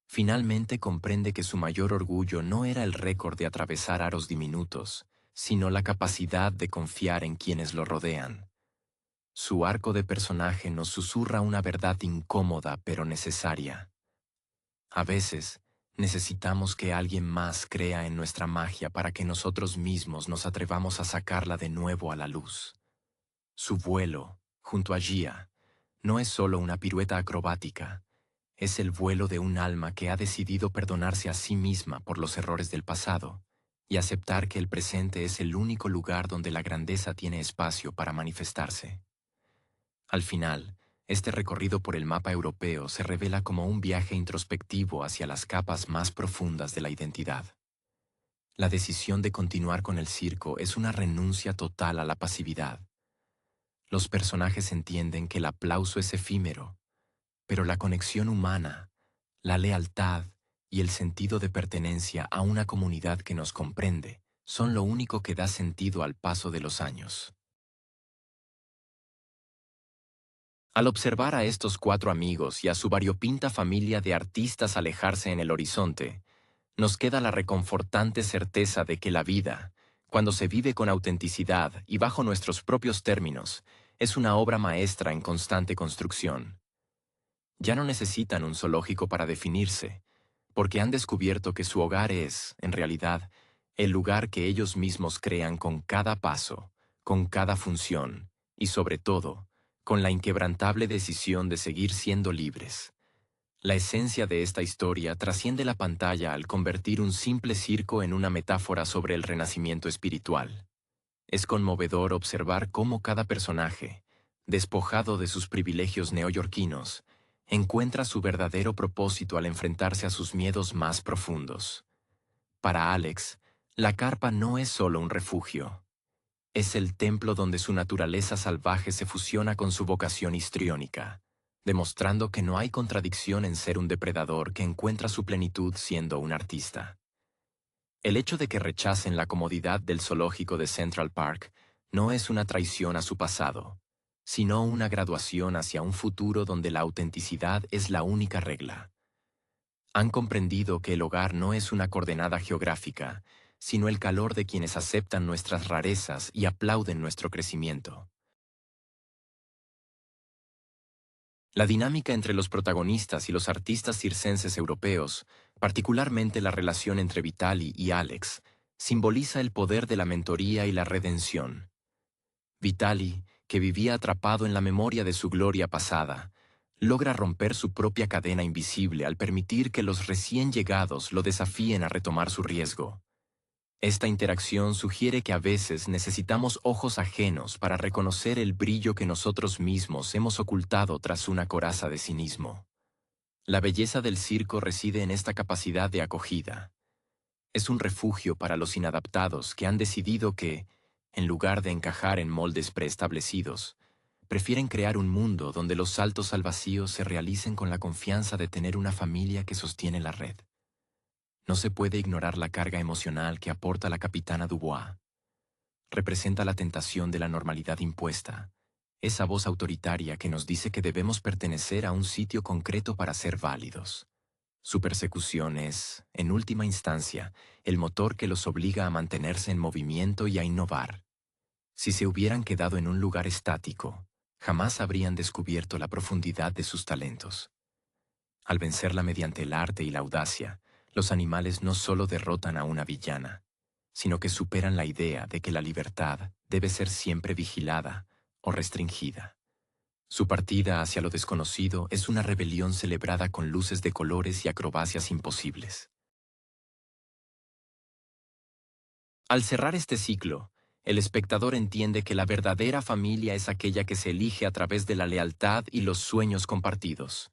finalmente comprende que su mayor orgullo no era el récord de atravesar aros diminutos, sino la capacidad de confiar en quienes lo rodean. Su arco de personaje nos susurra una verdad incómoda pero necesaria. A veces, necesitamos que alguien más crea en nuestra magia para que nosotros mismos nos atrevamos a sacarla de nuevo a la luz. Su vuelo, junto a Gia, no es solo una pirueta acrobática, es el vuelo de un alma que ha decidido perdonarse a sí misma por los errores del pasado y aceptar que el presente es el único lugar donde la grandeza tiene espacio para manifestarse. Al final, este recorrido por el mapa europeo se revela como un viaje introspectivo hacia las capas más profundas de la identidad. La decisión de continuar con el circo es una renuncia total a la pasividad. Los personajes entienden que el aplauso es efímero, pero la conexión humana, la lealtad y el sentido de pertenencia a una comunidad que nos comprende son lo único que da sentido al paso de los años. Al observar a estos cuatro amigos y a su variopinta familia de artistas alejarse en el horizonte, nos queda la reconfortante certeza de que la vida, cuando se vive con autenticidad y bajo nuestros propios términos, es una obra maestra en constante construcción. Ya no necesitan un zoológico para definirse, porque han descubierto que su hogar es, en realidad, el lugar que ellos mismos crean con cada paso, con cada función y, sobre todo, con la inquebrantable decisión de seguir siendo libres. La esencia de esta historia trasciende la pantalla al convertir un simple circo en una metáfora sobre el renacimiento espiritual. Es conmovedor observar cómo cada personaje, despojado de sus privilegios neoyorquinos, encuentra su verdadero propósito al enfrentarse a sus miedos más profundos. Para Alex, la carpa no es solo un refugio. Es el templo donde su naturaleza salvaje se fusiona con su vocación histriónica, demostrando que no hay contradicción en ser un depredador que encuentra su plenitud siendo un artista. El hecho de que rechacen la comodidad del zoológico de Central Park no es una traición a su pasado, sino una graduación hacia un futuro donde la autenticidad es la única regla. Han comprendido que el hogar no es una coordenada geográfica, sino el calor de quienes aceptan nuestras rarezas y aplauden nuestro crecimiento. La dinámica entre los protagonistas y los artistas circenses europeos, particularmente la relación entre Vitali y Alex, simboliza el poder de la mentoría y la redención. Vitali, que vivía atrapado en la memoria de su gloria pasada, logra romper su propia cadena invisible al permitir que los recién llegados lo desafíen a retomar su riesgo. Esta interacción sugiere que a veces necesitamos ojos ajenos para reconocer el brillo que nosotros mismos hemos ocultado tras una coraza de cinismo. La belleza del circo reside en esta capacidad de acogida. Es un refugio para los inadaptados que han decidido que, en lugar de encajar en moldes preestablecidos, prefieren crear un mundo donde los saltos al vacío se realicen con la confianza de tener una familia que sostiene la red. No se puede ignorar la carga emocional que aporta la capitana Dubois. Representa la tentación de la normalidad impuesta, esa voz autoritaria que nos dice que debemos pertenecer a un sitio concreto para ser válidos. Su persecución es, en última instancia, el motor que los obliga a mantenerse en movimiento y a innovar. Si se hubieran quedado en un lugar estático, jamás habrían descubierto la profundidad de sus talentos. Al vencerla mediante el arte y la audacia, los animales no solo derrotan a una villana, sino que superan la idea de que la libertad debe ser siempre vigilada o restringida. Su partida hacia lo desconocido es una rebelión celebrada con luces de colores y acrobacias imposibles. Al cerrar este ciclo, el espectador entiende que la verdadera familia es aquella que se elige a través de la lealtad y los sueños compartidos.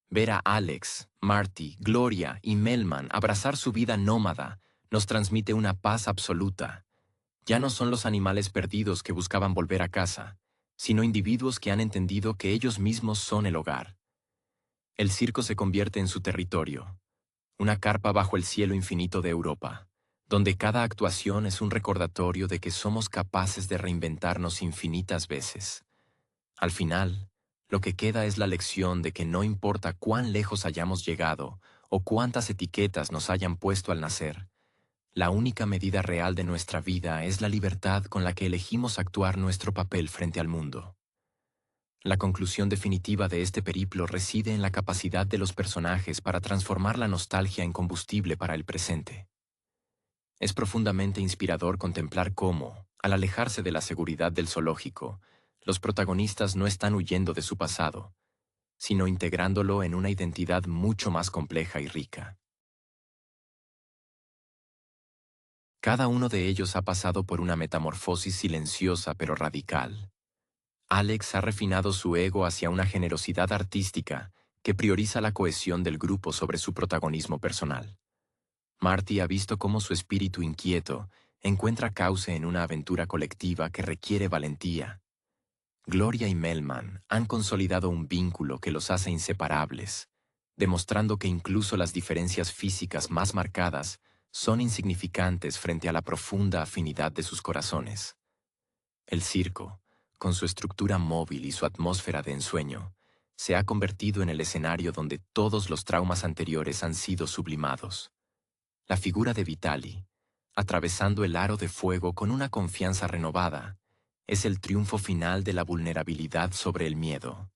Ver a Alex, Marty, Gloria y Melman abrazar su vida nómada nos transmite una paz absoluta. Ya no son los animales perdidos que buscaban volver a casa, sino individuos que han entendido que ellos mismos son el hogar. El circo se convierte en su territorio, una carpa bajo el cielo infinito de Europa, donde cada actuación es un recordatorio de que somos capaces de reinventarnos infinitas veces. Al final, lo que queda es la lección de que no importa cuán lejos hayamos llegado o cuántas etiquetas nos hayan puesto al nacer, la única medida real de nuestra vida es la libertad con la que elegimos actuar nuestro papel frente al mundo. La conclusión definitiva de este periplo reside en la capacidad de los personajes para transformar la nostalgia en combustible para el presente. Es profundamente inspirador contemplar cómo, al alejarse de la seguridad del zoológico, los protagonistas no están huyendo de su pasado, sino integrándolo en una identidad mucho más compleja y rica. Cada uno de ellos ha pasado por una metamorfosis silenciosa pero radical. Alex ha refinado su ego hacia una generosidad artística que prioriza la cohesión del grupo sobre su protagonismo personal. Marty ha visto cómo su espíritu inquieto encuentra cauce en una aventura colectiva que requiere valentía. Gloria y Melman han consolidado un vínculo que los hace inseparables, demostrando que incluso las diferencias físicas más marcadas son insignificantes frente a la profunda afinidad de sus corazones. El circo, con su estructura móvil y su atmósfera de ensueño, se ha convertido en el escenario donde todos los traumas anteriores han sido sublimados. La figura de Vitaly, atravesando el aro de fuego con una confianza renovada, es el triunfo final de la vulnerabilidad sobre el miedo.